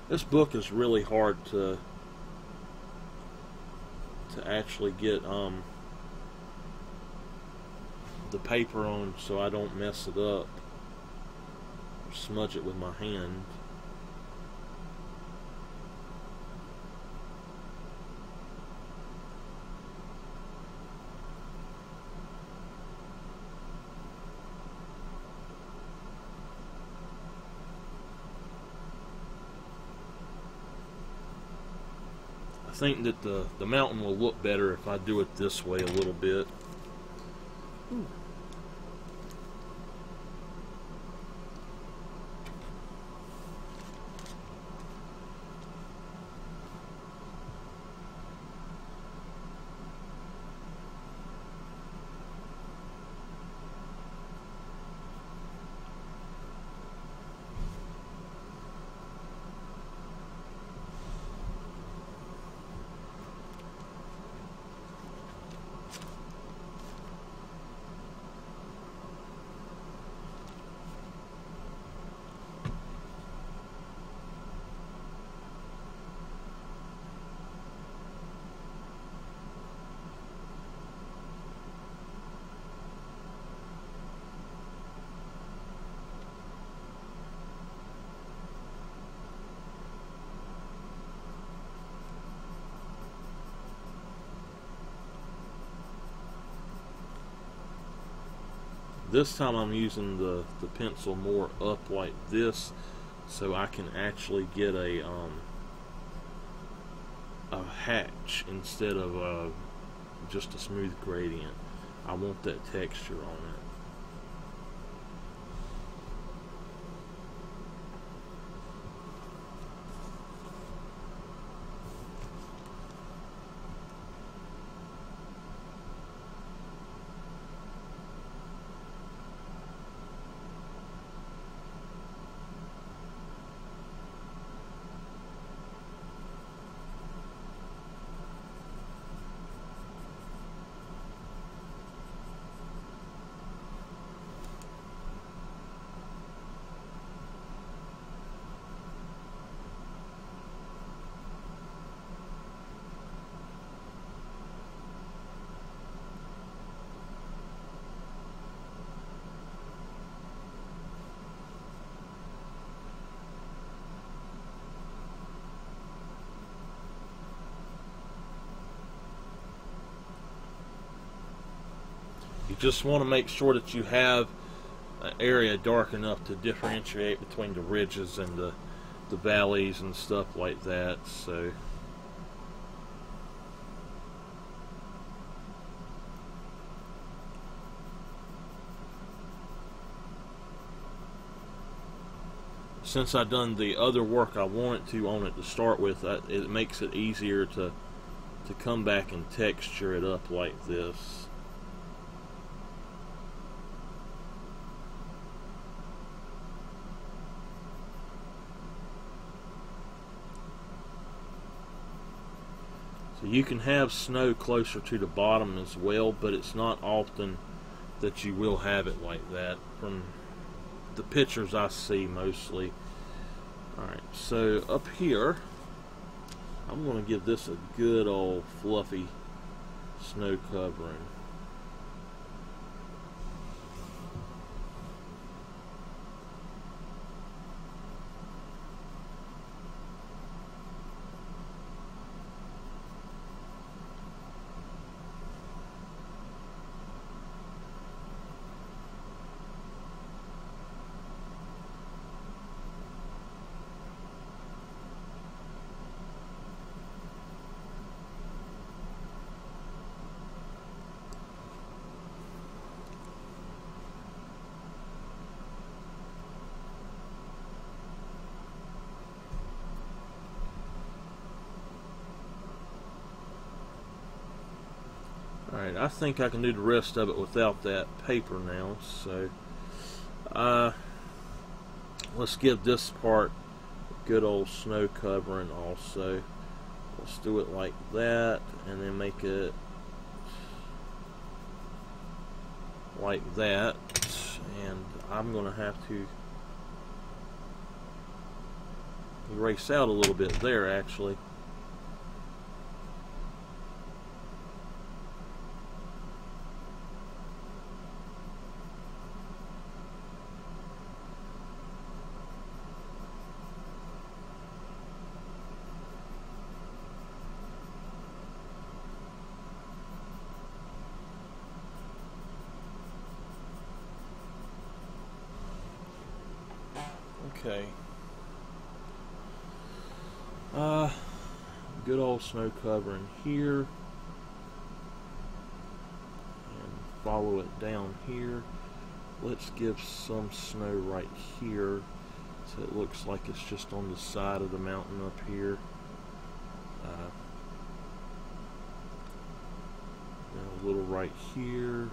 this book is really hard to actually get the paper on so I don't mess it up or smudge it with my hand. I think that the mountain will look better if I do it this way a little bit. Ooh. This time I'm using the pencil more up like this, so I can actually get a hatch instead of just a smooth gradient. I want that texture on it. You just want to make sure that you have an area dark enough to differentiate between the ridges and the valleys and stuff like that. So since I've done the other work I wanted to on it to start with, it makes it easier to come back and texture it up like this. So you can have snow closer to the bottom as well, but it's not often that you will have it like that from the pictures I see mostly. Alright. So up here, I'm going to give this a good old fluffy snow covering. Alright, I think I can do the rest of it without that paper now, so let's give this part a good old snow covering also. Let's do it like that, and then make it like that, and I'm going to have to erase out a little bit there actually. Okay. Good old snow covering here. And follow it down here. Let's give some snow right here so it looks like it's just on the side of the mountain up here. And a little right here.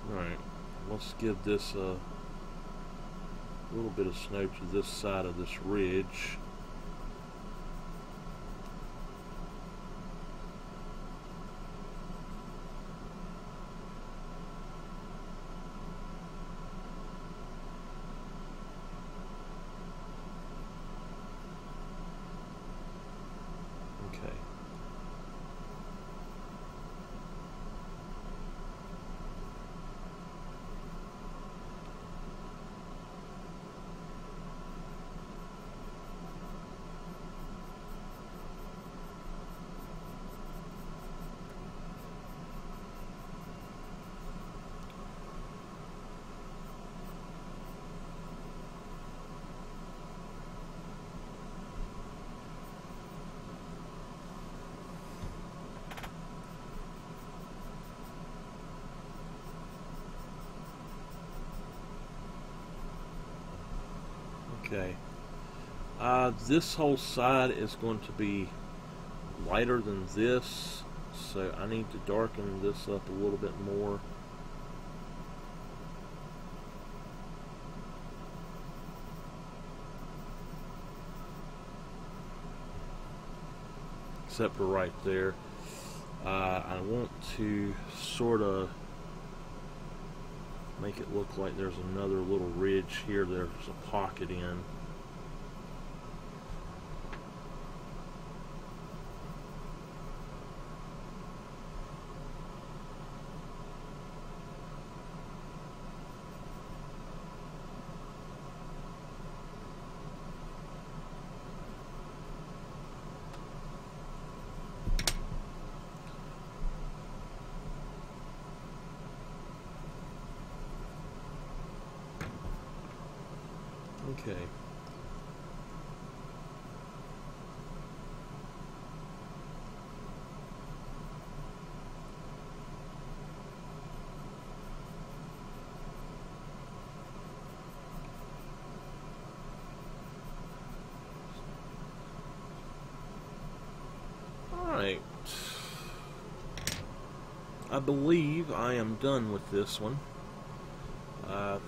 Alright, let's give this a little bit of snow to this side of this ridge. Okay. Okay. This whole side is going to be lighter than this, so I need to darken this up a little bit more. Except for right there. I want to sort of make it look like there's another little ridge here there's a pocket in. Okay. Alright. I believe I am done with this one. Let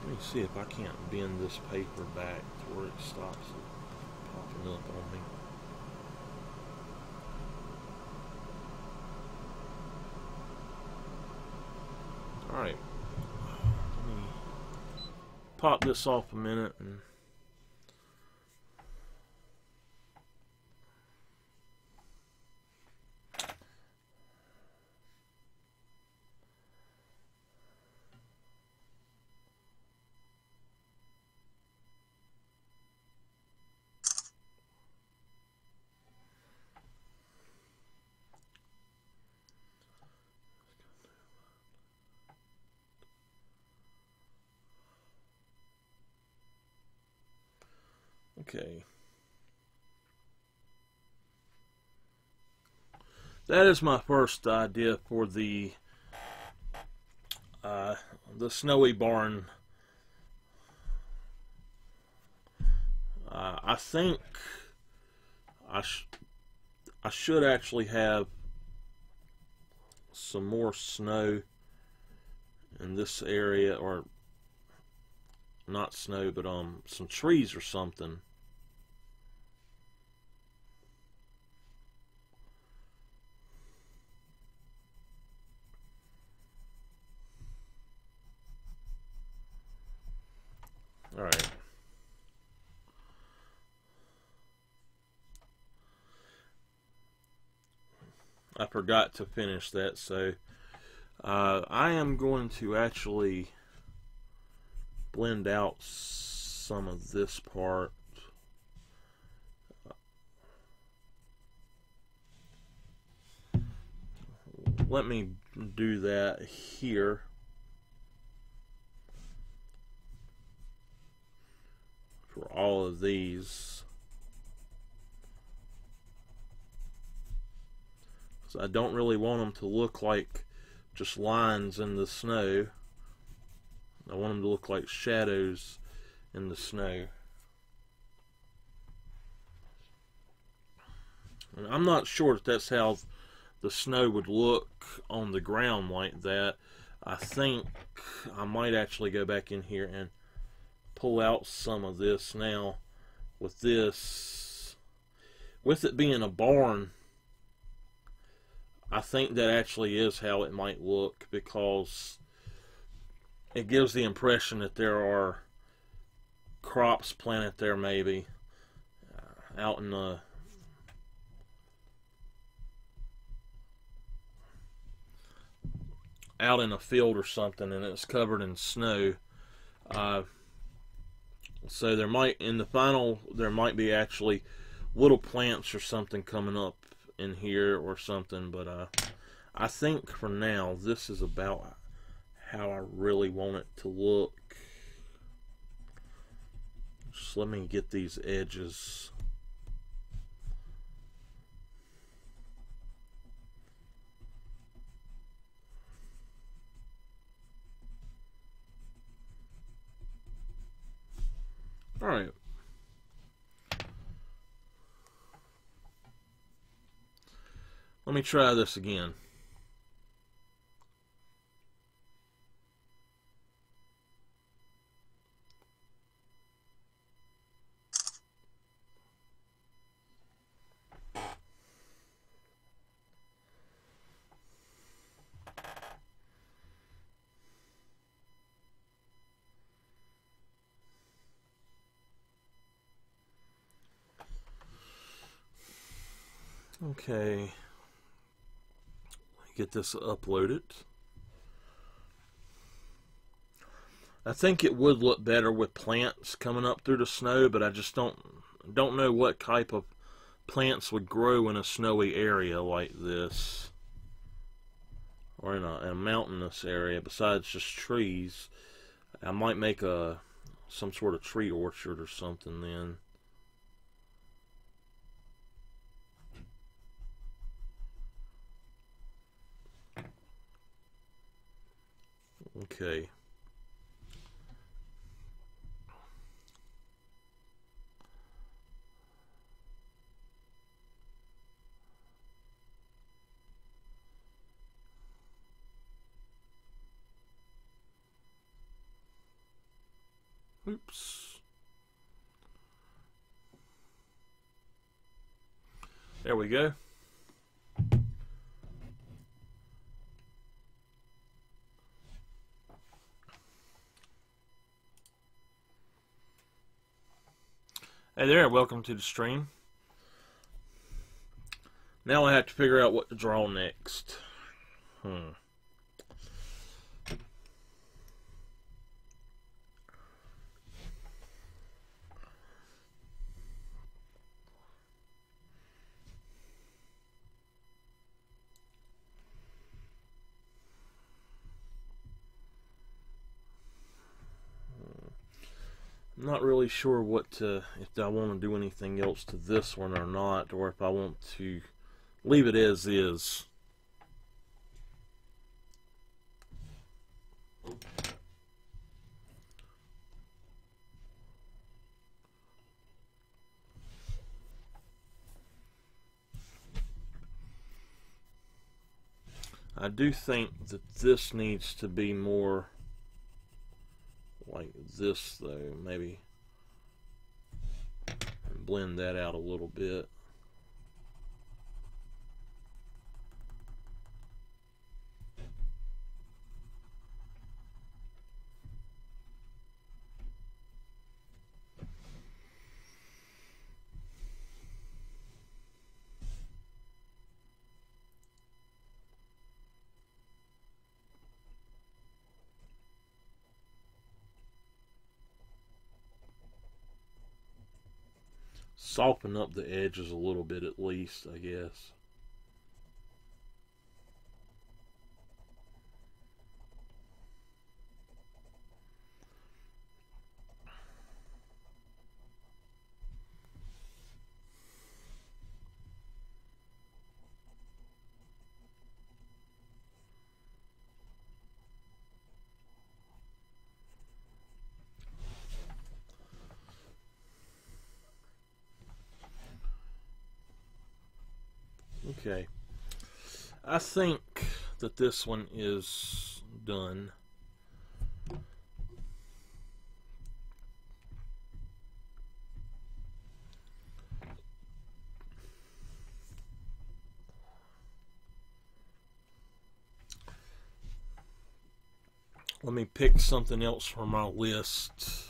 me see if I can't bend this paper back to where it stops popping up on me. Alright. Let me pop this off a minute and okay. That is my first idea for the snowy barn. I think I should actually have some more snow in this area, or not snow, but some trees or something. All right. I forgot to finish that, so I am going to actually blend out some of this part. Let me do that here. For all of these. So I don't really want them to look like just lines in the snow. I want them to look like shadows in the snow. And I'm not sure if that's how the snow would look on the ground like that. I think I might actually go back in here and pull out some of this now. With this, with it being a barn, I think that actually is how it might look, because it gives the impression that there are crops planted there, maybe out in the a field or something, and it's covered in snow. So there might, in the final, there might be actually little plants or something coming up in here or something, but I think for now this is about how I really want it to look. Just let me get these edges. All right. Let me try this again. Okay, get this uploaded. I think it would look better with plants coming up through the snow, but I just don't know what type of plants would grow in a snowy area like this, or in a mountainous area besides just trees. I might make some sort of tree orchard or something then. Okay. Oops. There we go. Hey there, welcome to the stream. Now I have to figure out what to draw next. I'm not really sure what to, if I want to do anything else to this one or not, or if I want to leave it as is. I do think that this needs to be more like this, though. Maybe blend that out a little bit. Soften up the edges a little bit at least, I guess. Okay, I think that this one is done. Let me pick something else from our list.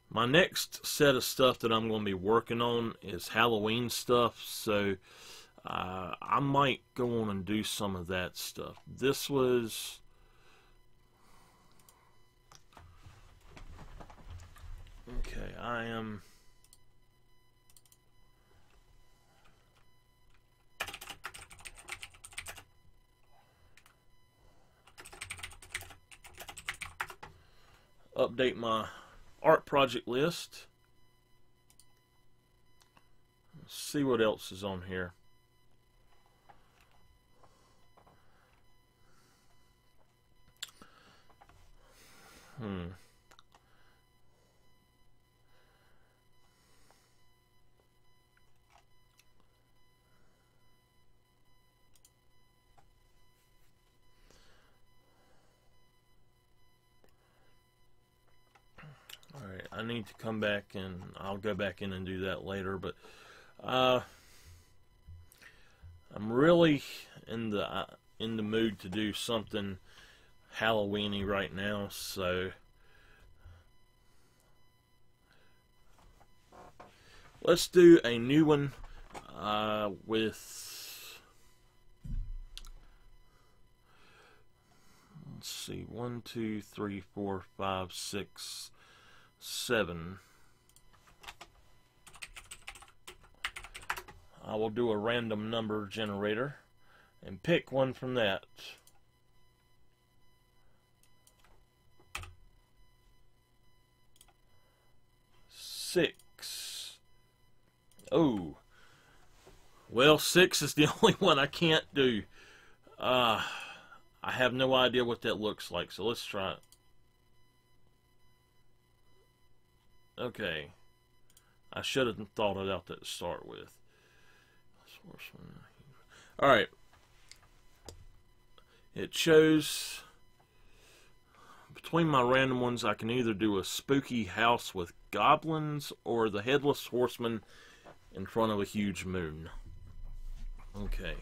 My next set of stuff that I'm going to be working on is Halloween stuff, so I might go on and do some of that stuff. This was... Okay, I am... Update my art project list. Let's see what else is on here. Alright, I need to come back and I'll go back in and do that later, but I'm really in the mood to do something Halloween-y right now, so let's do a new one with, let's see, 1, 2, 3, 4, 5, 6, 7. I will do a random number generator and pick one from that. Six. Oh. Well, 6 is the only one I can't do. I have no idea what that looks like, so let's try it. Okay. I should have thought it out to start with. Alright. It shows between my random ones I can either do a spooky house with goblins or the headless horseman in front of a huge moon. Okay.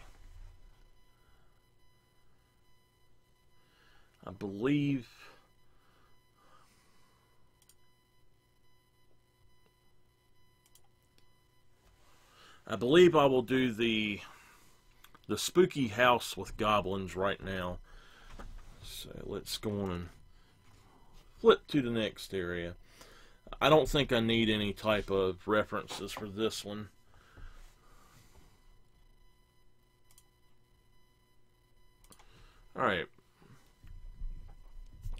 I believe I will do the spooky house with goblins right now. So let's go on and flip to the next area. I don't think I need any type of references for this one. Alright.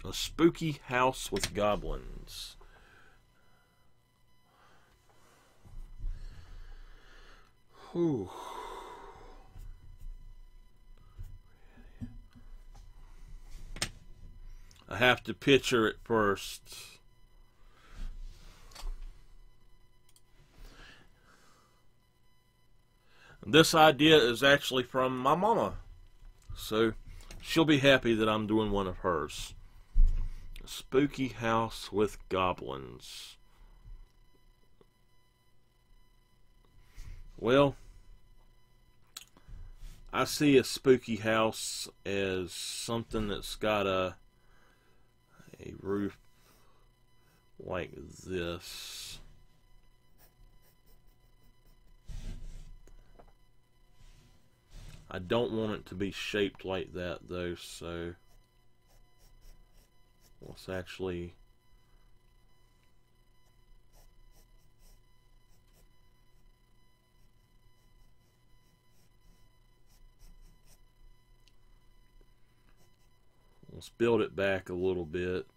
A spooky house with goblins. Whew. I have to picture it first. This idea is actually from my mama, so she'll be happy that I'm doing one of hers. A spooky house with goblins. Well, I see a spooky house as something that's got a roof like this. I don't want it to be shaped like that though, so let's actually let's build it back a little bit.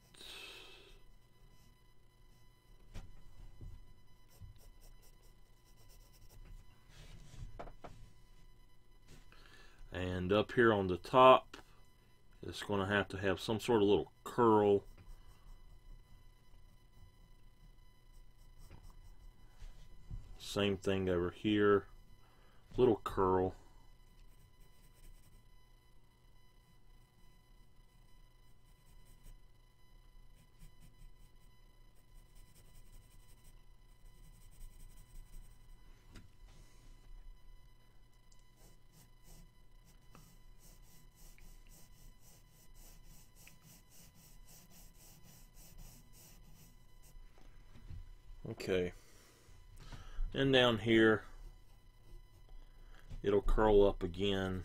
And up here on the top, it's going to have some sort of little curl. Same thing over here, little curl. Okay, and down here it'll curl up again.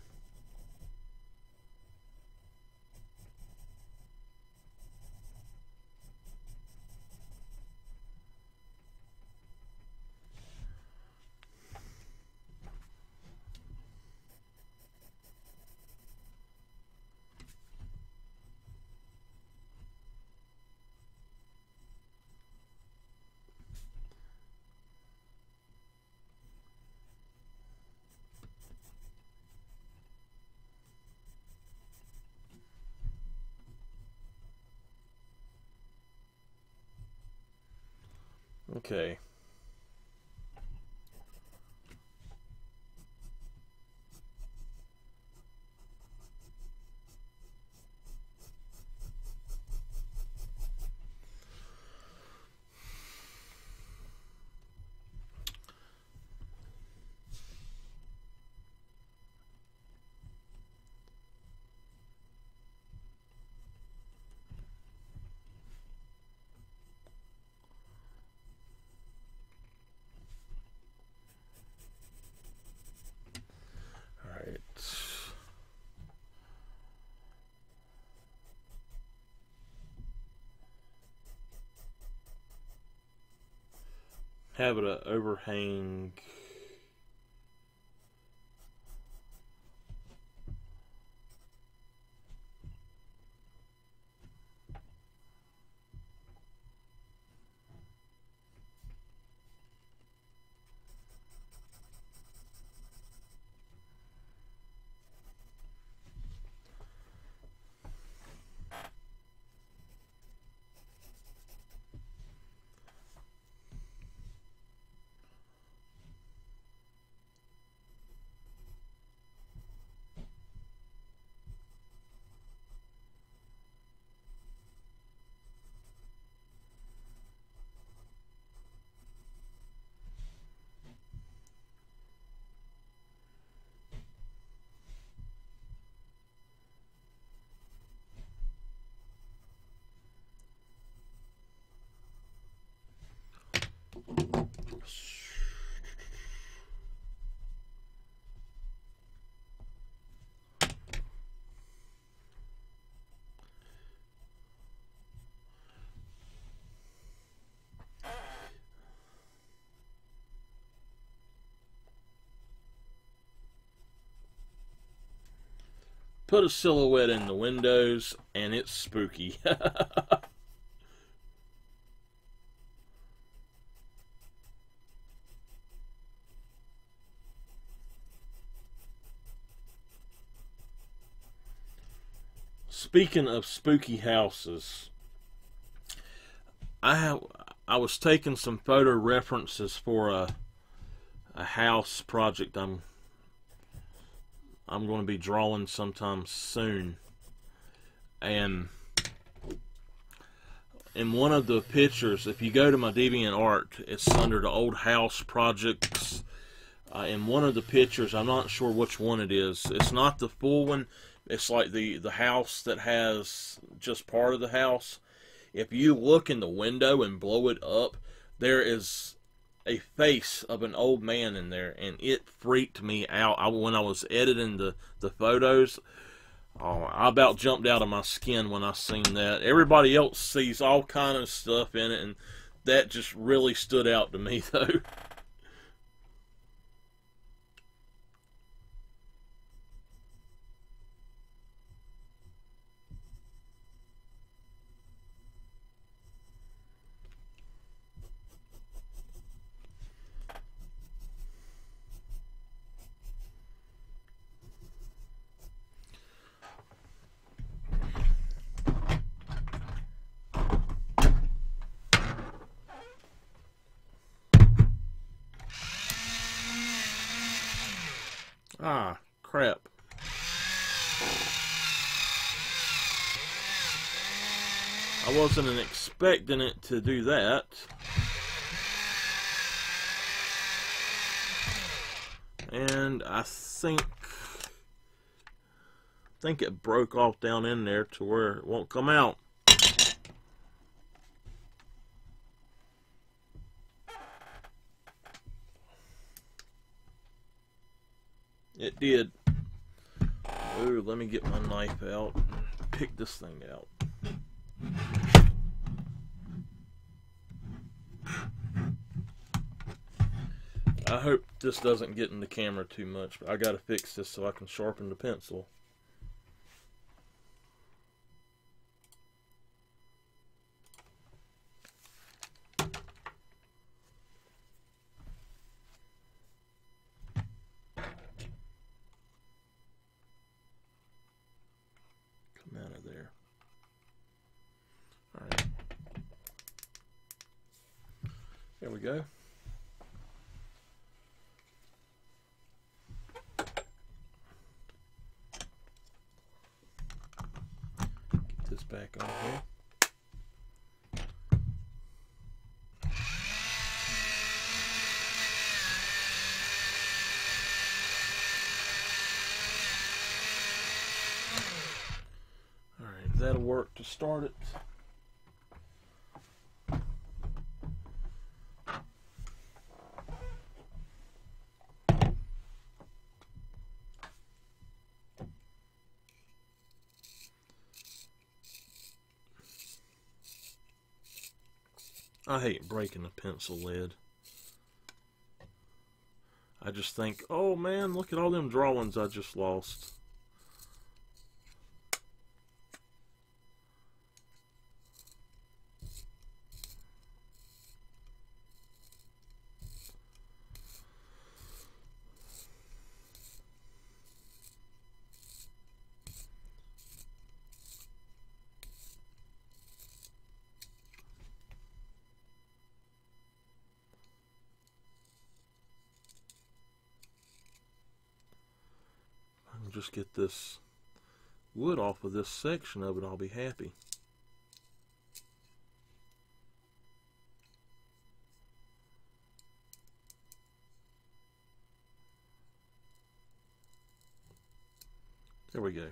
Okay. Have it a overhang. put a silhouette in the windows, and it's spooky. Speaking of spooky houses, I was taking some photo references for a house project I'm going to be drawing sometime soon, and in one of the pictures, if you go to my DeviantArt, it's under the old house projects. In one of the pictures, I'm not sure which one it is. It's not the full one. It's like the house that has just part of the house. If you look in the window and blow it up, there is a face of an old man in there, and it freaked me out. When I was editing the photos, I about jumped out of my skin when I seen that. Everybody else sees all kind of stuff in it, and that just really stood out to me, though. Ah, crap. I wasn't expecting it to do that. And I think it broke off down in there to where it won't come out. It did. Ooh, let me get my knife out and pick this thing out. I hope this doesn't get in the camera too much, but I gotta fix this so I can sharpen the pencil. Out of there. Alright. There we go. Get this back on here. That'll work to start it. I hate breaking the pencil lead. I just think, oh man, look at all them drawings I just lost. Just get this wood off of this section of it, I'll be happy. There we go.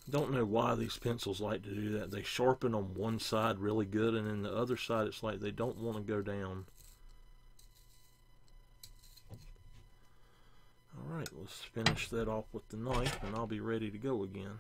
Don't know why these pencils like to do that. They sharpen on one side really good, and then the other side it's like they don't want to go down. Alright, let's finish that off with the knife and I'll be ready to go again.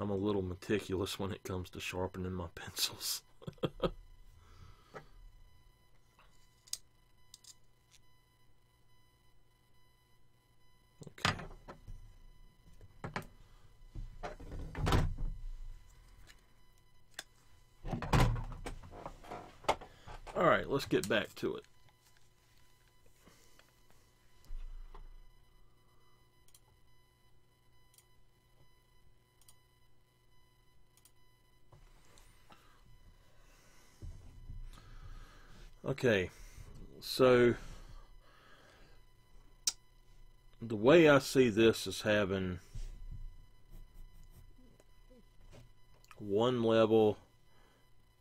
I'm a little meticulous when it comes to sharpening my pencils. Okay. All right, let's get back to it. Okay, so the way I see this is having one level,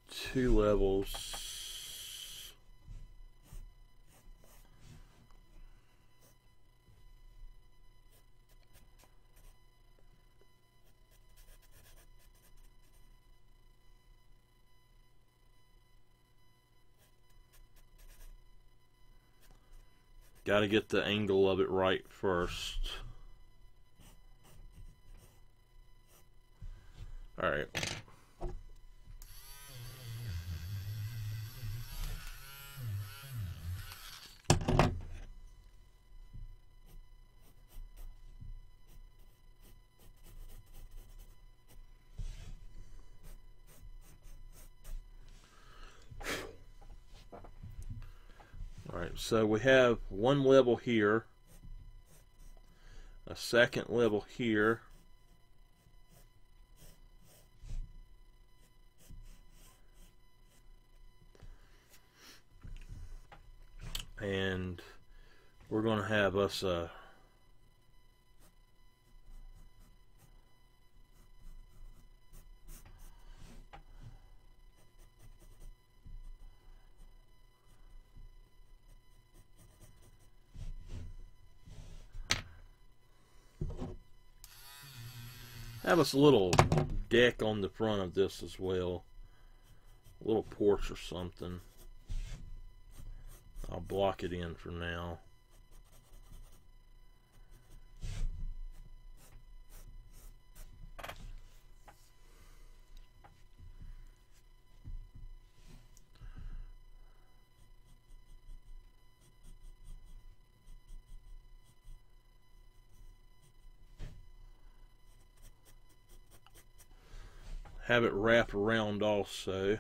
two levels, got to get the angle of it right first. All right. Alright, so we have one level here, a second level here, and we're going to have us have us a little deck on the front of this as well, a little porch or something. I'll block it in for now. Have it wrap around also.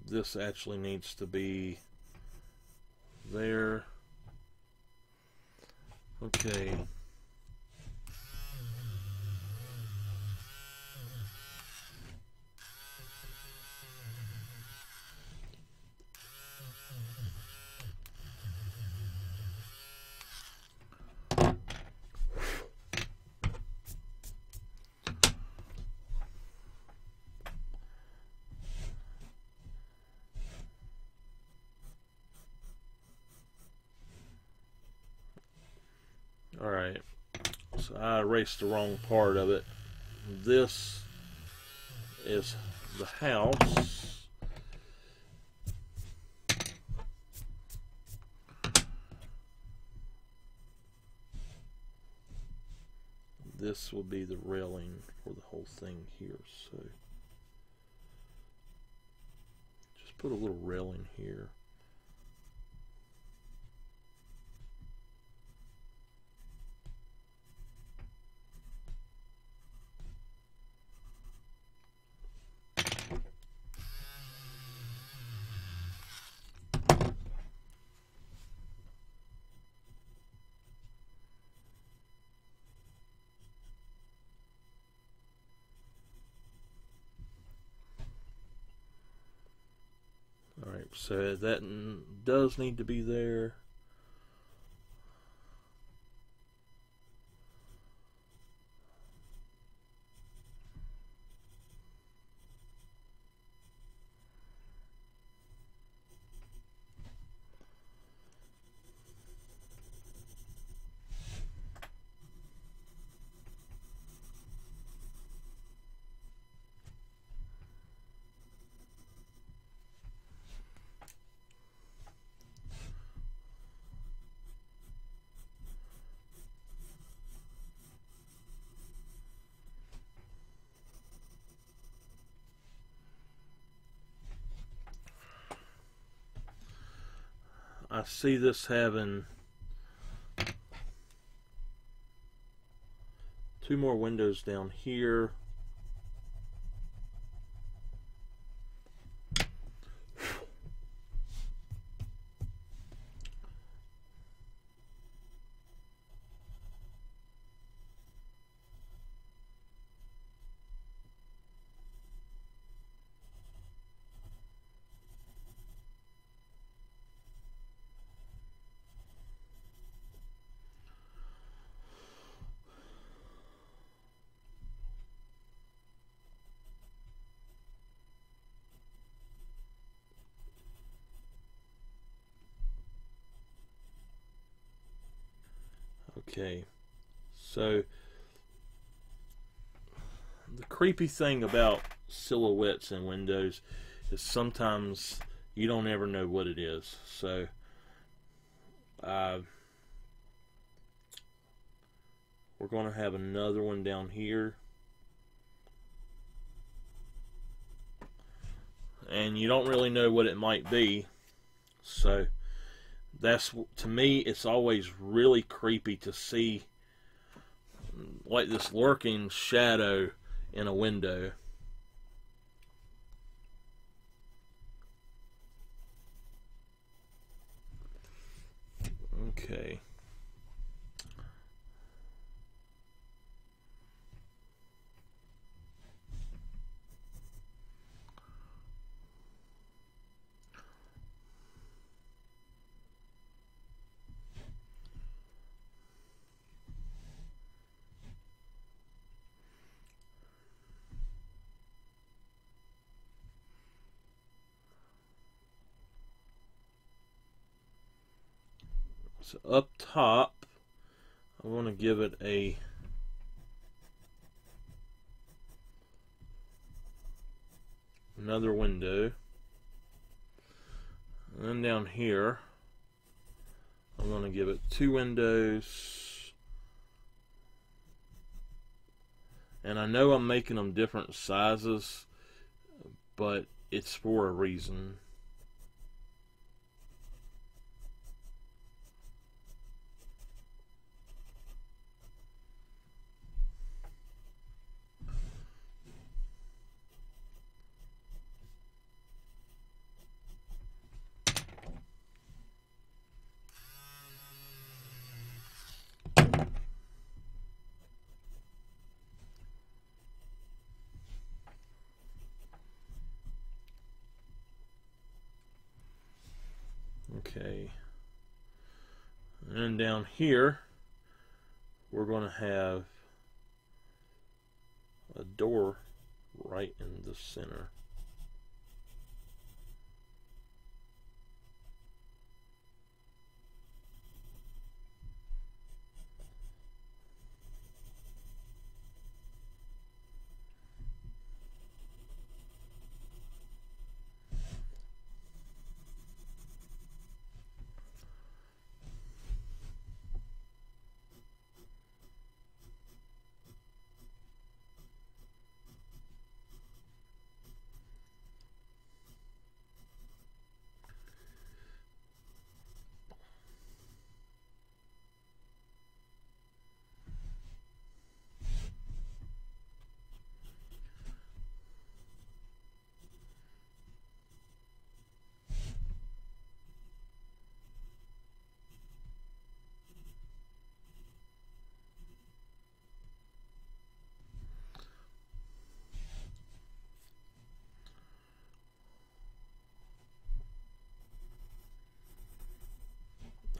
This actually needs to be there. Okay. Alright, so I erased the wrong part of it. This is the house. This will be the railing for the whole thing here, so just put a little railing here. Alright, so that does need to be there. I see this having 2 more windows down here. Okay, so the creepy thing about silhouettes in windows is sometimes you don't ever know what it is. So we're going to have another one down here, and you don't really know what it might be. So that's, to me, it's always really creepy to see like this lurking shadow in a window. Okay. So up top, I want to give it another window. And then down here, I'm going to give it 2 windows. And I know I'm making them different sizes, but it's for a reason. Okay, and then down here we're going to have a door right in the center.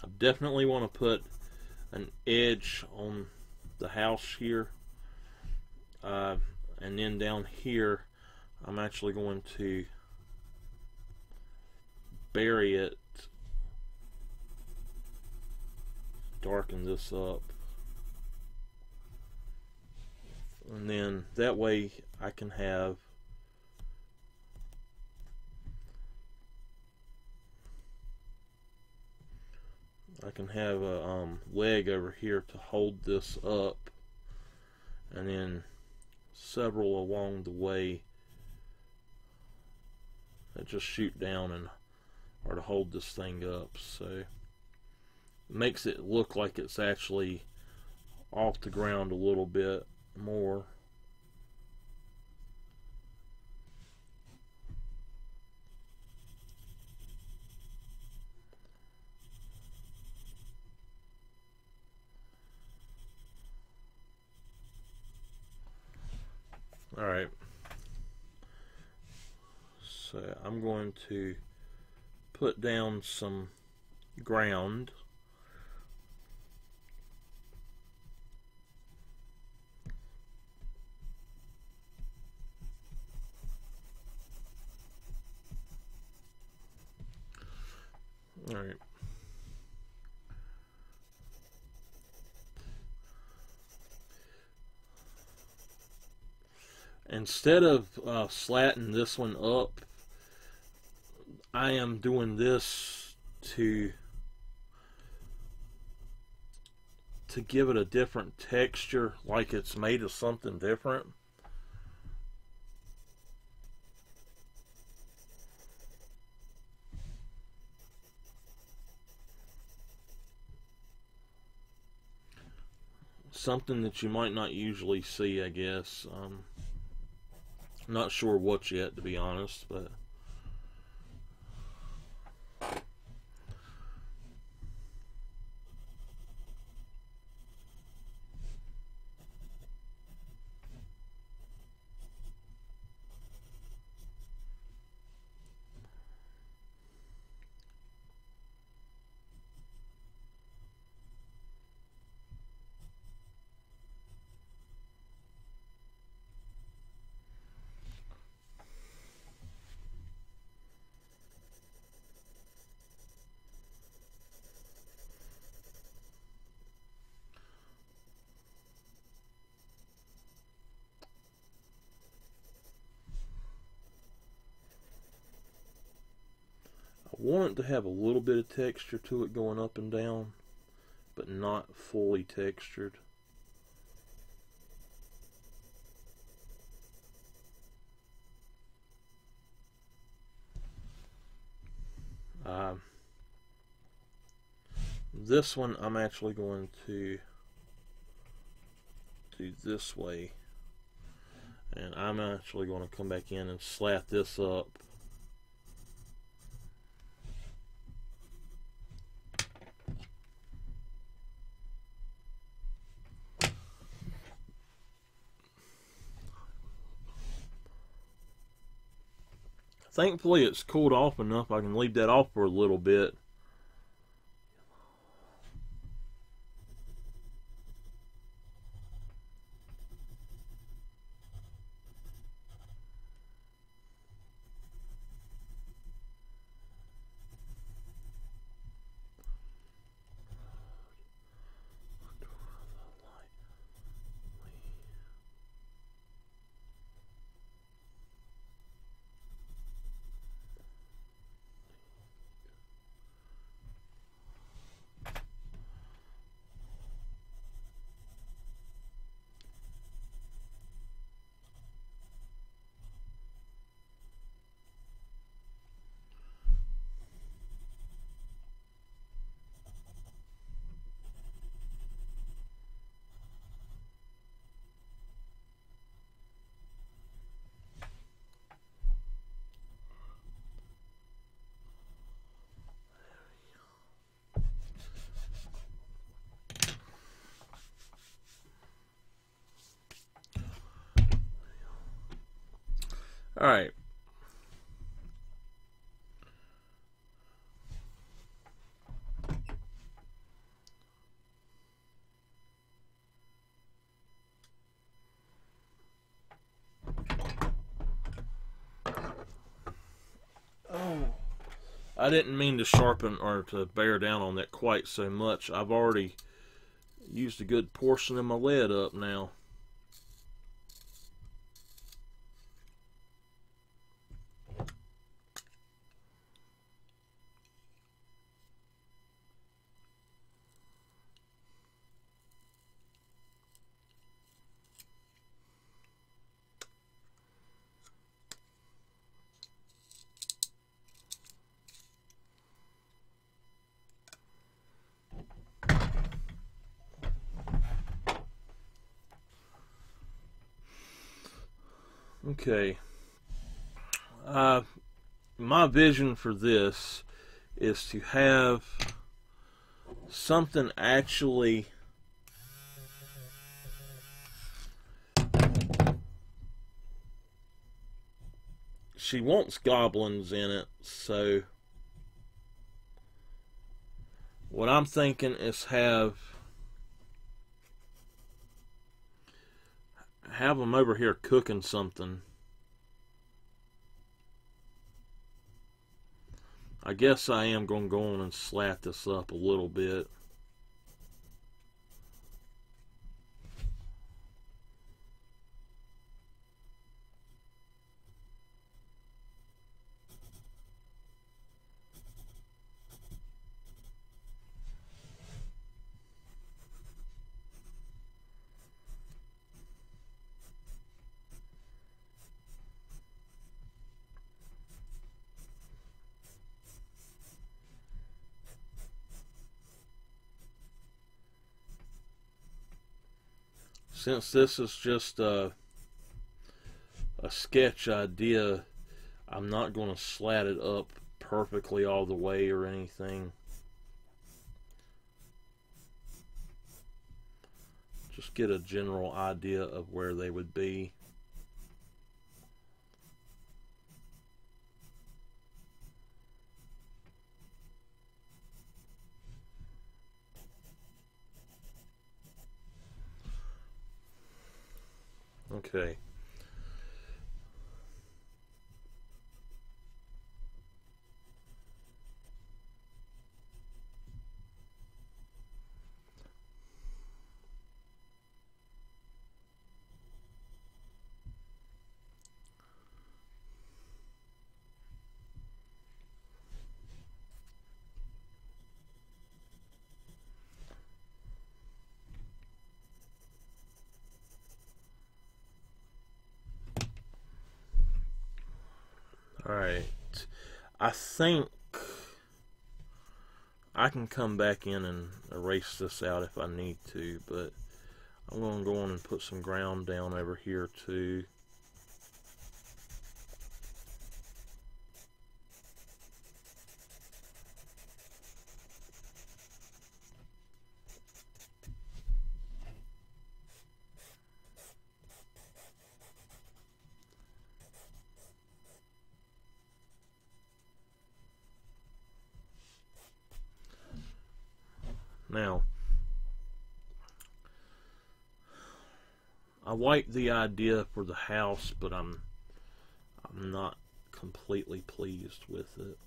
I definitely want to put an edge on the house here, and then down here I'm actually going to bury it, darken this up, and then that way I can have a leg over here to hold this up, and then several along the way that just shoot down and or to hold this thing up. So it makes it look like it's actually off the ground a little bit more. Alright, so I'm going to put down some ground. Alright. Instead of slatting this one up, I am doing this to give it a different texture, like it's made of something different. Something that you might not usually see, I guess. Not sure what yet, to be honest, but I want it to have a little bit of texture to it going up and down, but not fully textured. This one I'm actually going to do this way, and I'm actually going to come back in and slat this up. Thankfully it's cooled off enough I can leave that off for a little bit. Alright. Oh, I didn't mean to sharpen or to bear down on that quite so much. I've already used a good portion of my lead up now. Okay. My vision for this is to have something actually she wants goblins in it, so what I'm thinking is have them over here cooking something. I guess I am going to go on and slat this up a little bit. Since this is just a sketch idea, I'm not going to slat it up perfectly all the way or anything. Just get a general idea of where they would be. Okay. Alright. I think I can come back in and erase this out if I need to, but I'm going to go on and put some ground down over here too. Now, I like the idea for the house, but I'm not completely pleased with it.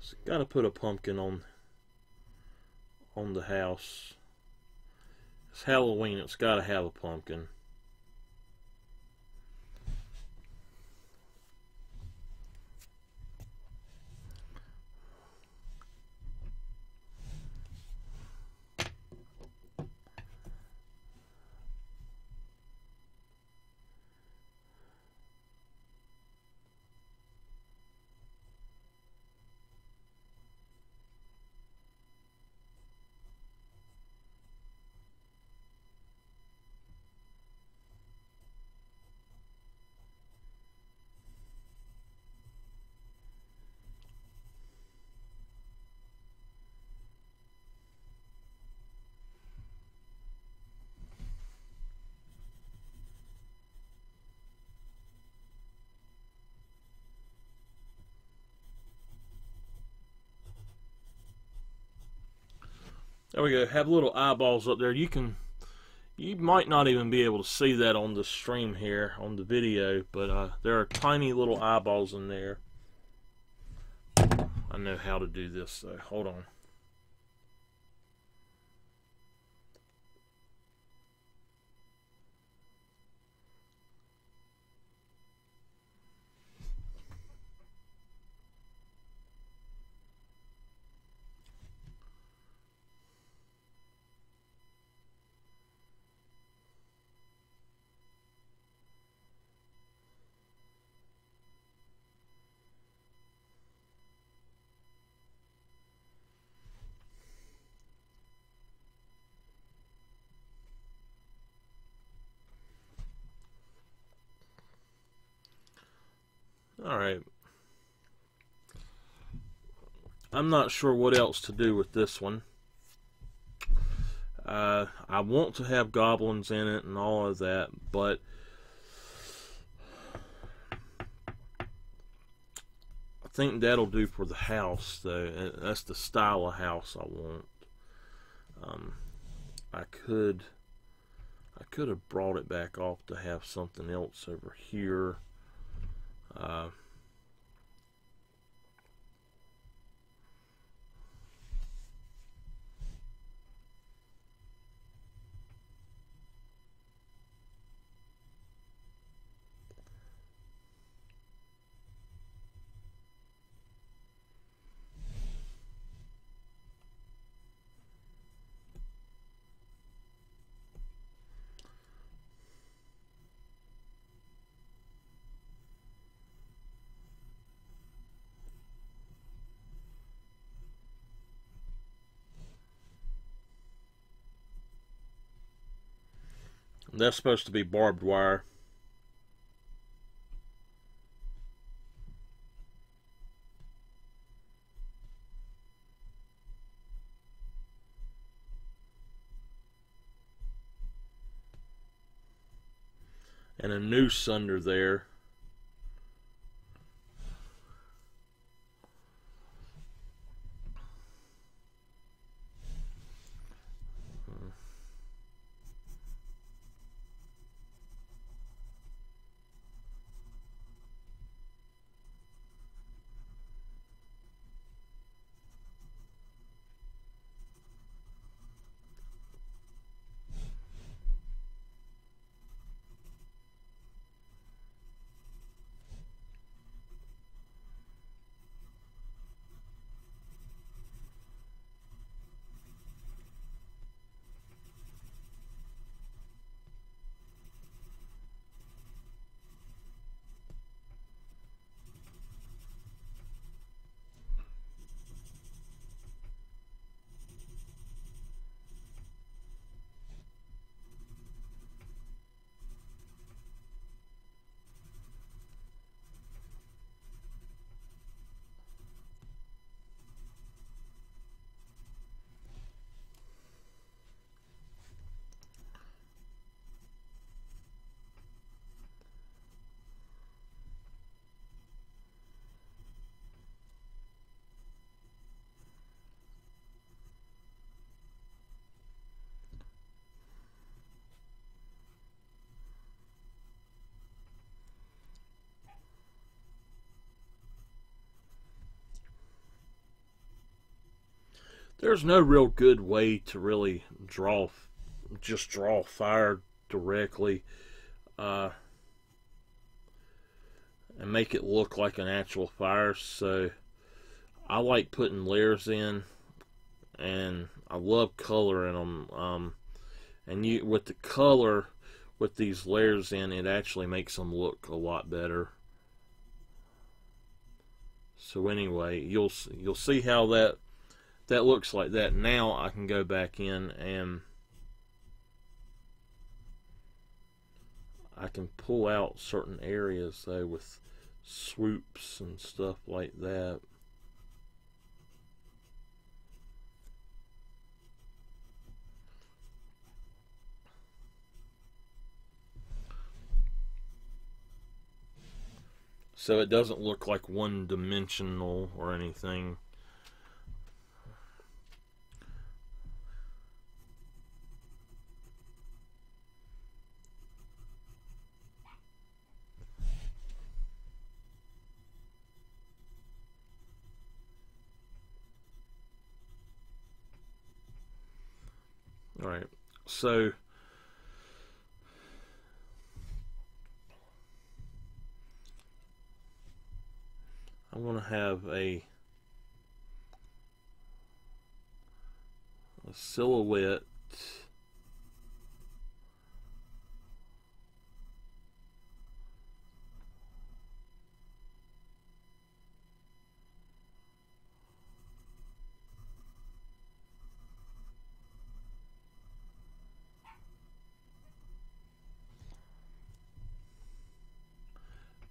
So gotta put a pumpkin on the house. It's Halloween, it's gotta have a pumpkin. There we go. Have little eyeballs up there. You might not even be able to see that on the stream here on the video, but there are tiny little eyeballs in there. I know how to do this, so hold on. Alright. I'm not sure what else to do with this one. I want to have goblins in it and all of that, but I think that'll do for the house, though. That's the style of house I want. I could have brought it back off to have something else over here. That's supposed to be barbed wire. And a noose under there. There's no real good way to really just draw fire directly and make it look like an actual fire. So I like putting layers in, and I love coloring them. And with the color, with these layers in, it actually makes them look a lot better. So anyway, you'll see how that looks like that. Now I can go back in and I can pull out certain areas though with swoops and stuff like that. So it doesn't look like one-dimensional or anything. Alright, so I want to have a silhouette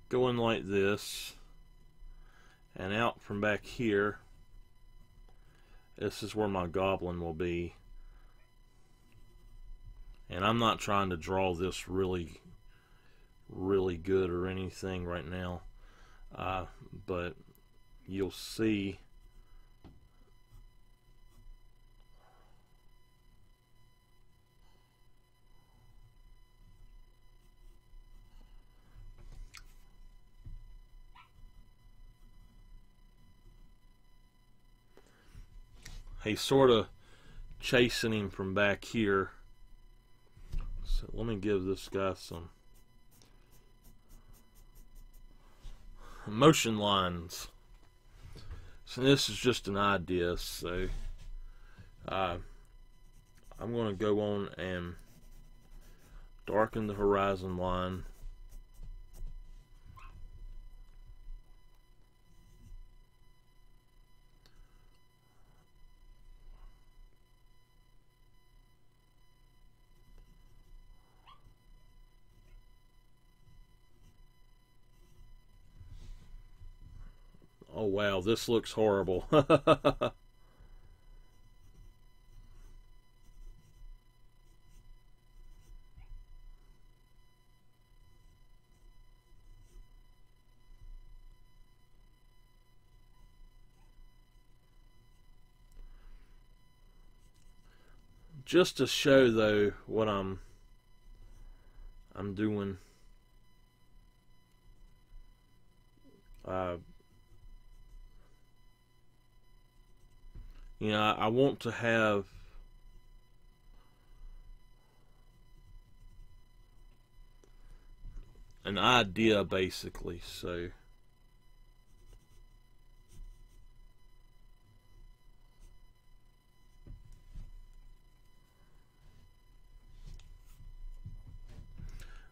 going like this, and out from back here, this is where my goblin will be. And I'm not trying to draw this really good or anything right now, but you'll see he's sort of chasing him from back here. So let me give this guy some motion lines. So this is just an idea, so I'm going to go on and darken the horizon line. Oh wow, this looks horrible. Just to show though what I'm doing, you know, I want to have an idea basically, so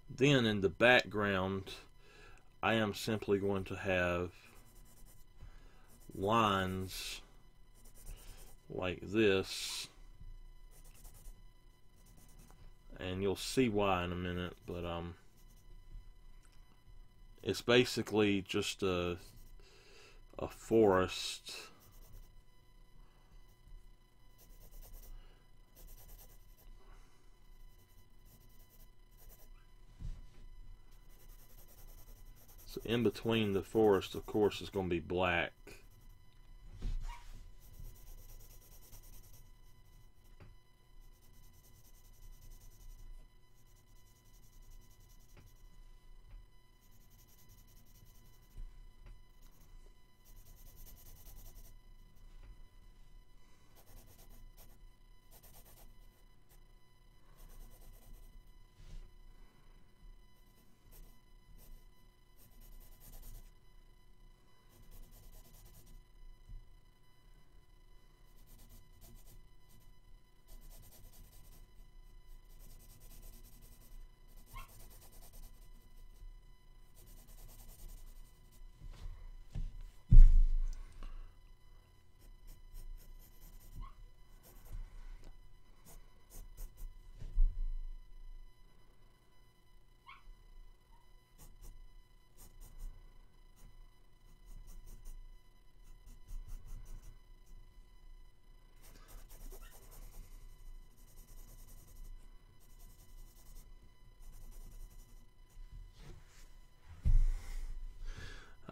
then in the background I am simply going to have lines like this, and you'll see why in a minute, but it's basically just a forest. So in between the forest, of course, is going to be black.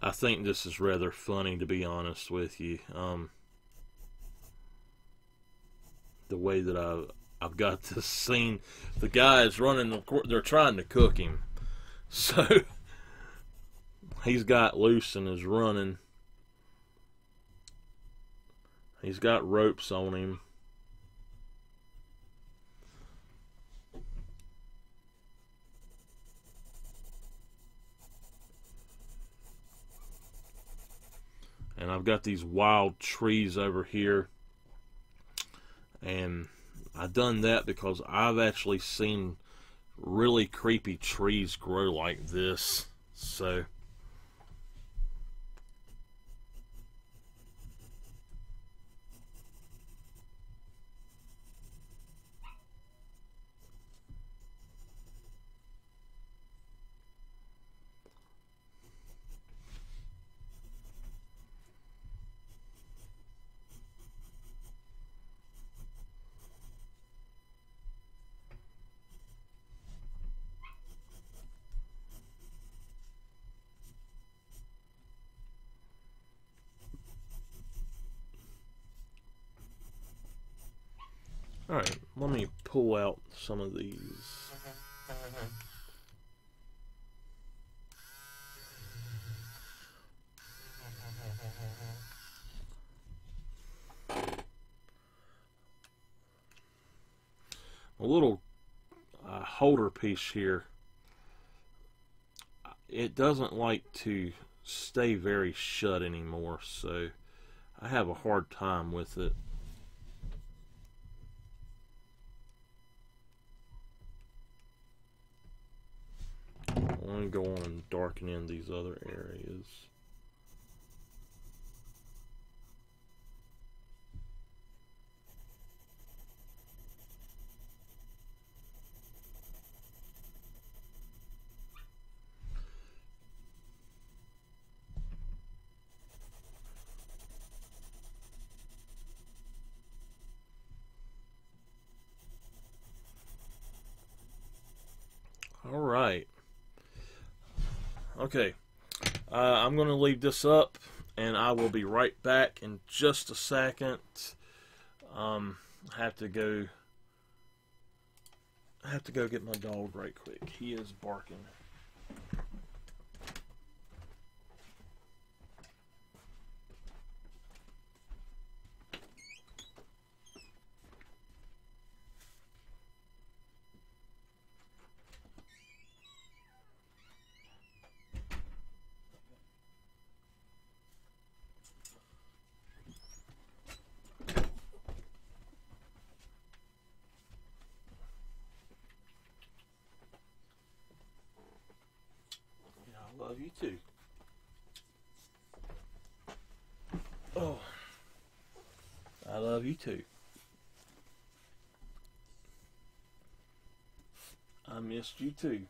I think this is rather funny, to be honest with you. The way that I've got this scene, the guy is running. Of course, they're trying to cook him, so he's got loose and is running. He's got ropes on him, And I've got these wild trees over here. And I've done that because I've actually seen really creepy trees grow like this. So alright, let me pull out some of these. A little holder piece here, it doesn't like to stay very shut anymore, so I have a hard time with it. I want to go on and darken in these other areas. Alright. Okay. I'm going to leave this up, and I will be right back in just a second. I have to go get my dog right quick. He is barking. I love you too. Oh, I love you too. I missed you too.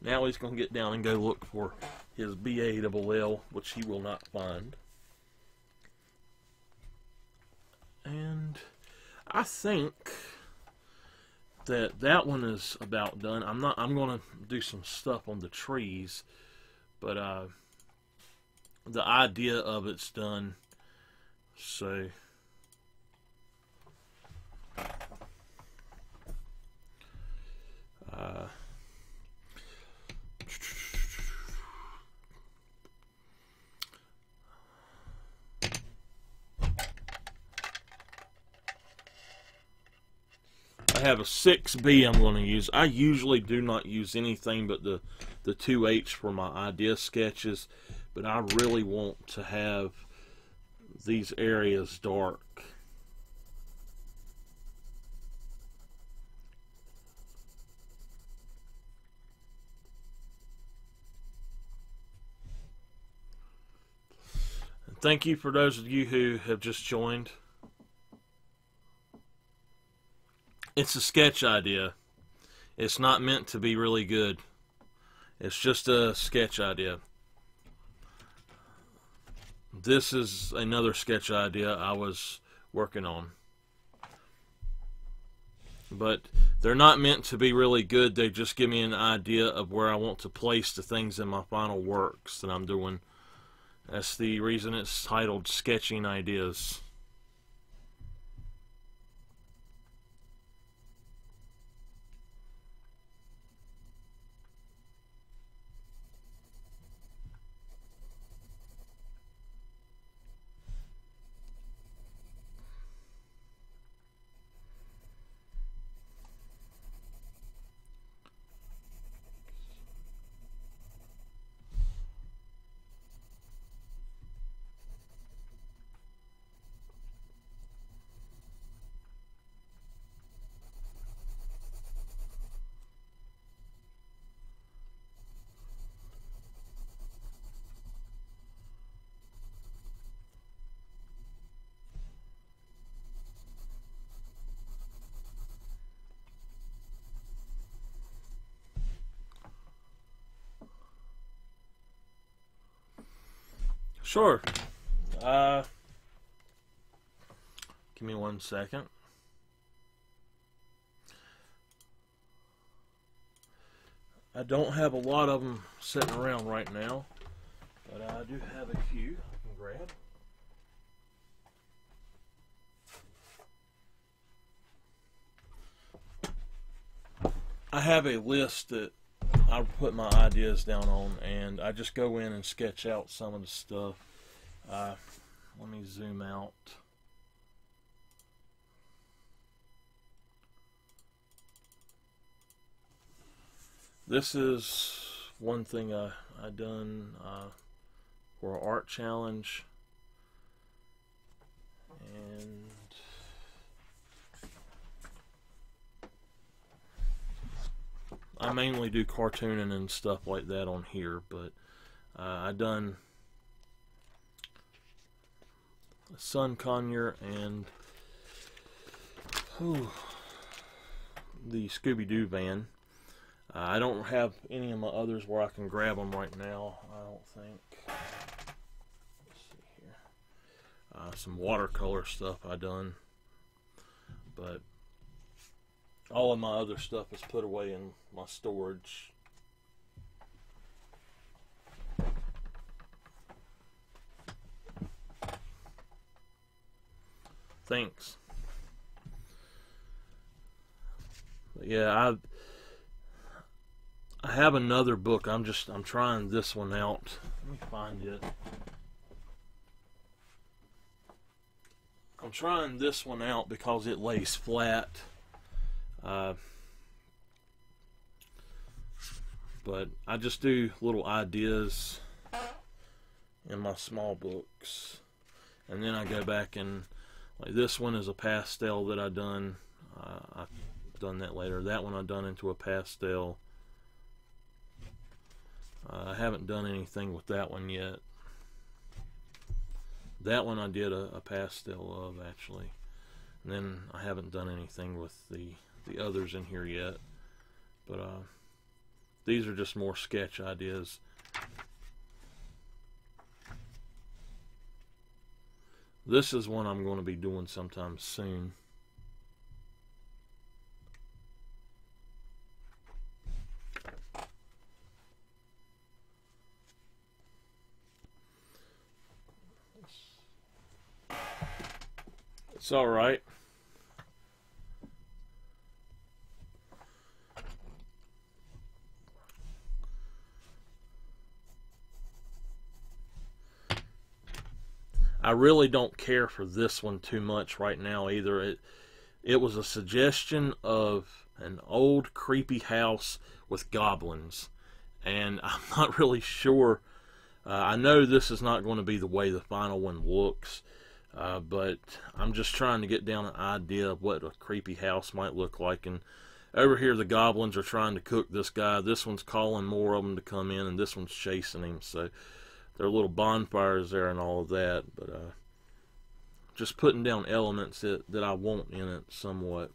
Now he's going to get down and go look for his BALL, which he will not find. And I think that one is about done. I'm going to do some stuff on the trees, but the idea of it's done. So I have a 6B I'm going to use. I usually do not use anything but the 2H for my idea sketches, but I really want to have these areas dark. And thank you for those of you who have just joined. It's a sketch idea. It's not meant to be really good. It's just a sketch idea. This is another sketch idea I was working on. But they're not meant to be really good. They just give me an idea of where I want to place the things in my final works that I'm doing. That's the reason it's titled Sketching Ideas. Sure. Give me 1 second. I don't have a lot of them sitting around right now, but I do have a few I can grab. I have a list that I put my ideas down on, and I just go in and sketch out some of the stuff. Let me zoom out. This is one thing I done for an art challenge, and I mainly do cartooning and stuff like that on here, but I done a sun conure and the Scooby-Doo van. I don't have any of my others where I can grab them right now, I don't think. Let's see here. Some watercolor stuff I done, but all of my other stuff is put away in my storage. Thanks. But yeah, I have another book. I'm trying this one out. Let me find it. I'm trying this one out because it lays flat. But I just do little ideas in my small books, and then I go back and, like, this one is a pastel that I done. I've done that later. That one I done into a pastel. I haven't done anything with that one yet. That one I did a pastel of, actually. And then I haven't done anything with the others in here yet. But these are just more sketch ideas. This is one I'm going to be doing sometime soon. It's all right. I really don't care for this one too much right now either. It was a suggestion of an old creepy house with goblins, and I'm not really sure. I know this is not going to be the way the final one looks, but I'm just trying to get down an idea of what a creepy house might look like. And over here the goblins are trying to cook this guy. This one's calling more of them to come in, and this one's chasing him. So there are little bonfires there and all of that, but just putting down elements that I want in it somewhat.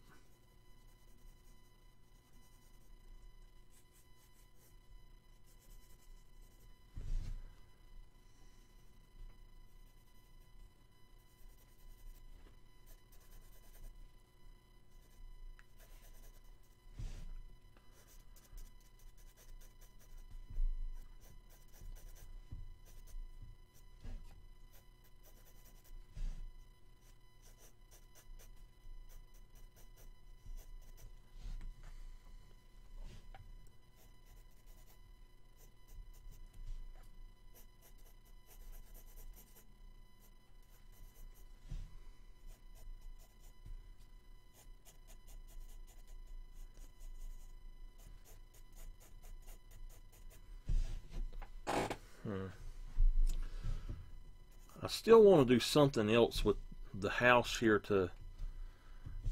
I still want to do something else with the house here to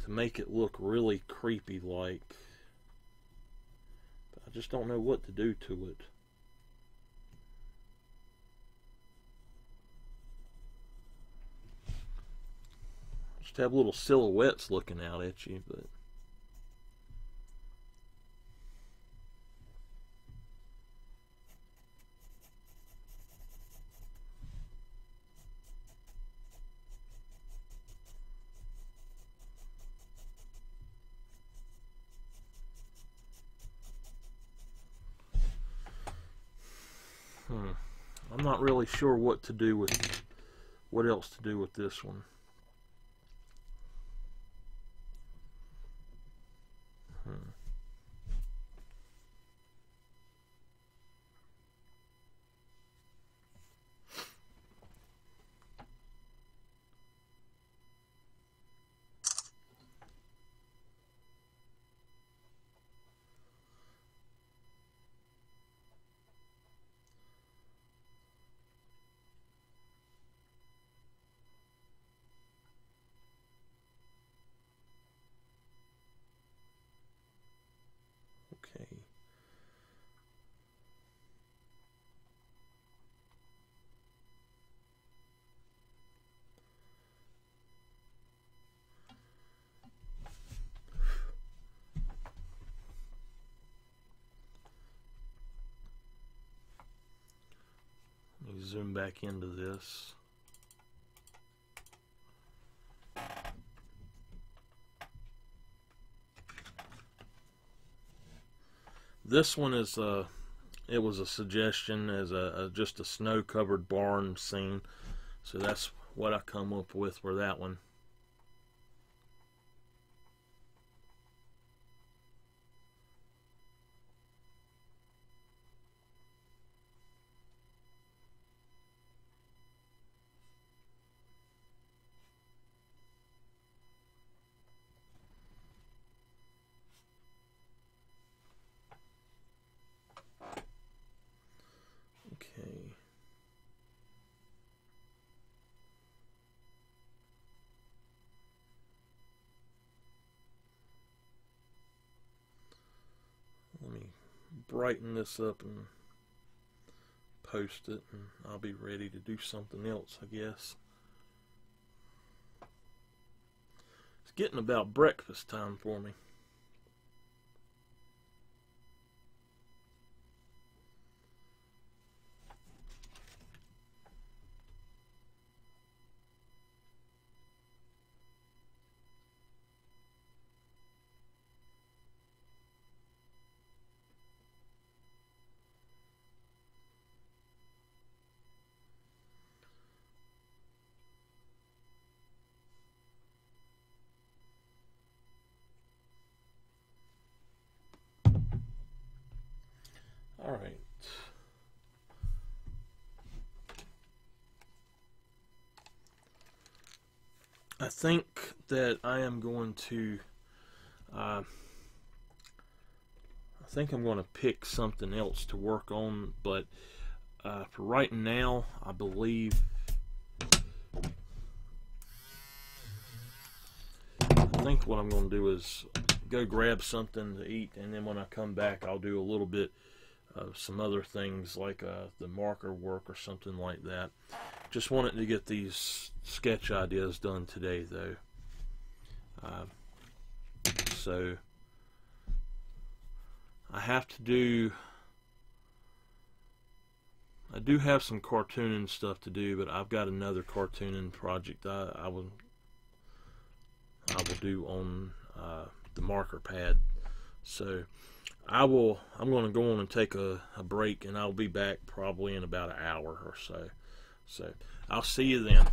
make it look really creepy like. But I just don't know what to do to it. Just have little silhouettes looking out at you, but I'm not really sure what to do with, what else to do with this one. Okay. Let me zoom back into this. This one is it was a suggestion as just a snow-covered barn scene, so that's what I come up with for that one. Okay. Let me brighten this up and post it, and I'll be ready to do something else, I guess. It's getting about breakfast time for me. All right. I think that I am going to I think I'm going to pick something else to work on, but for right now, I believe I think what I'm going to do is go grab something to eat, and then when I come back, I'll do a little bit of some other things like the marker work or something like that. Just wanted to get these sketch ideas done today, though. So I have to do. I do have some cartooning stuff to do, but I've got another cartooning project I will do on the marker pad. So I'm going to go on and take a break, and I'll be back probably in about an hour or so. So I'll see you then.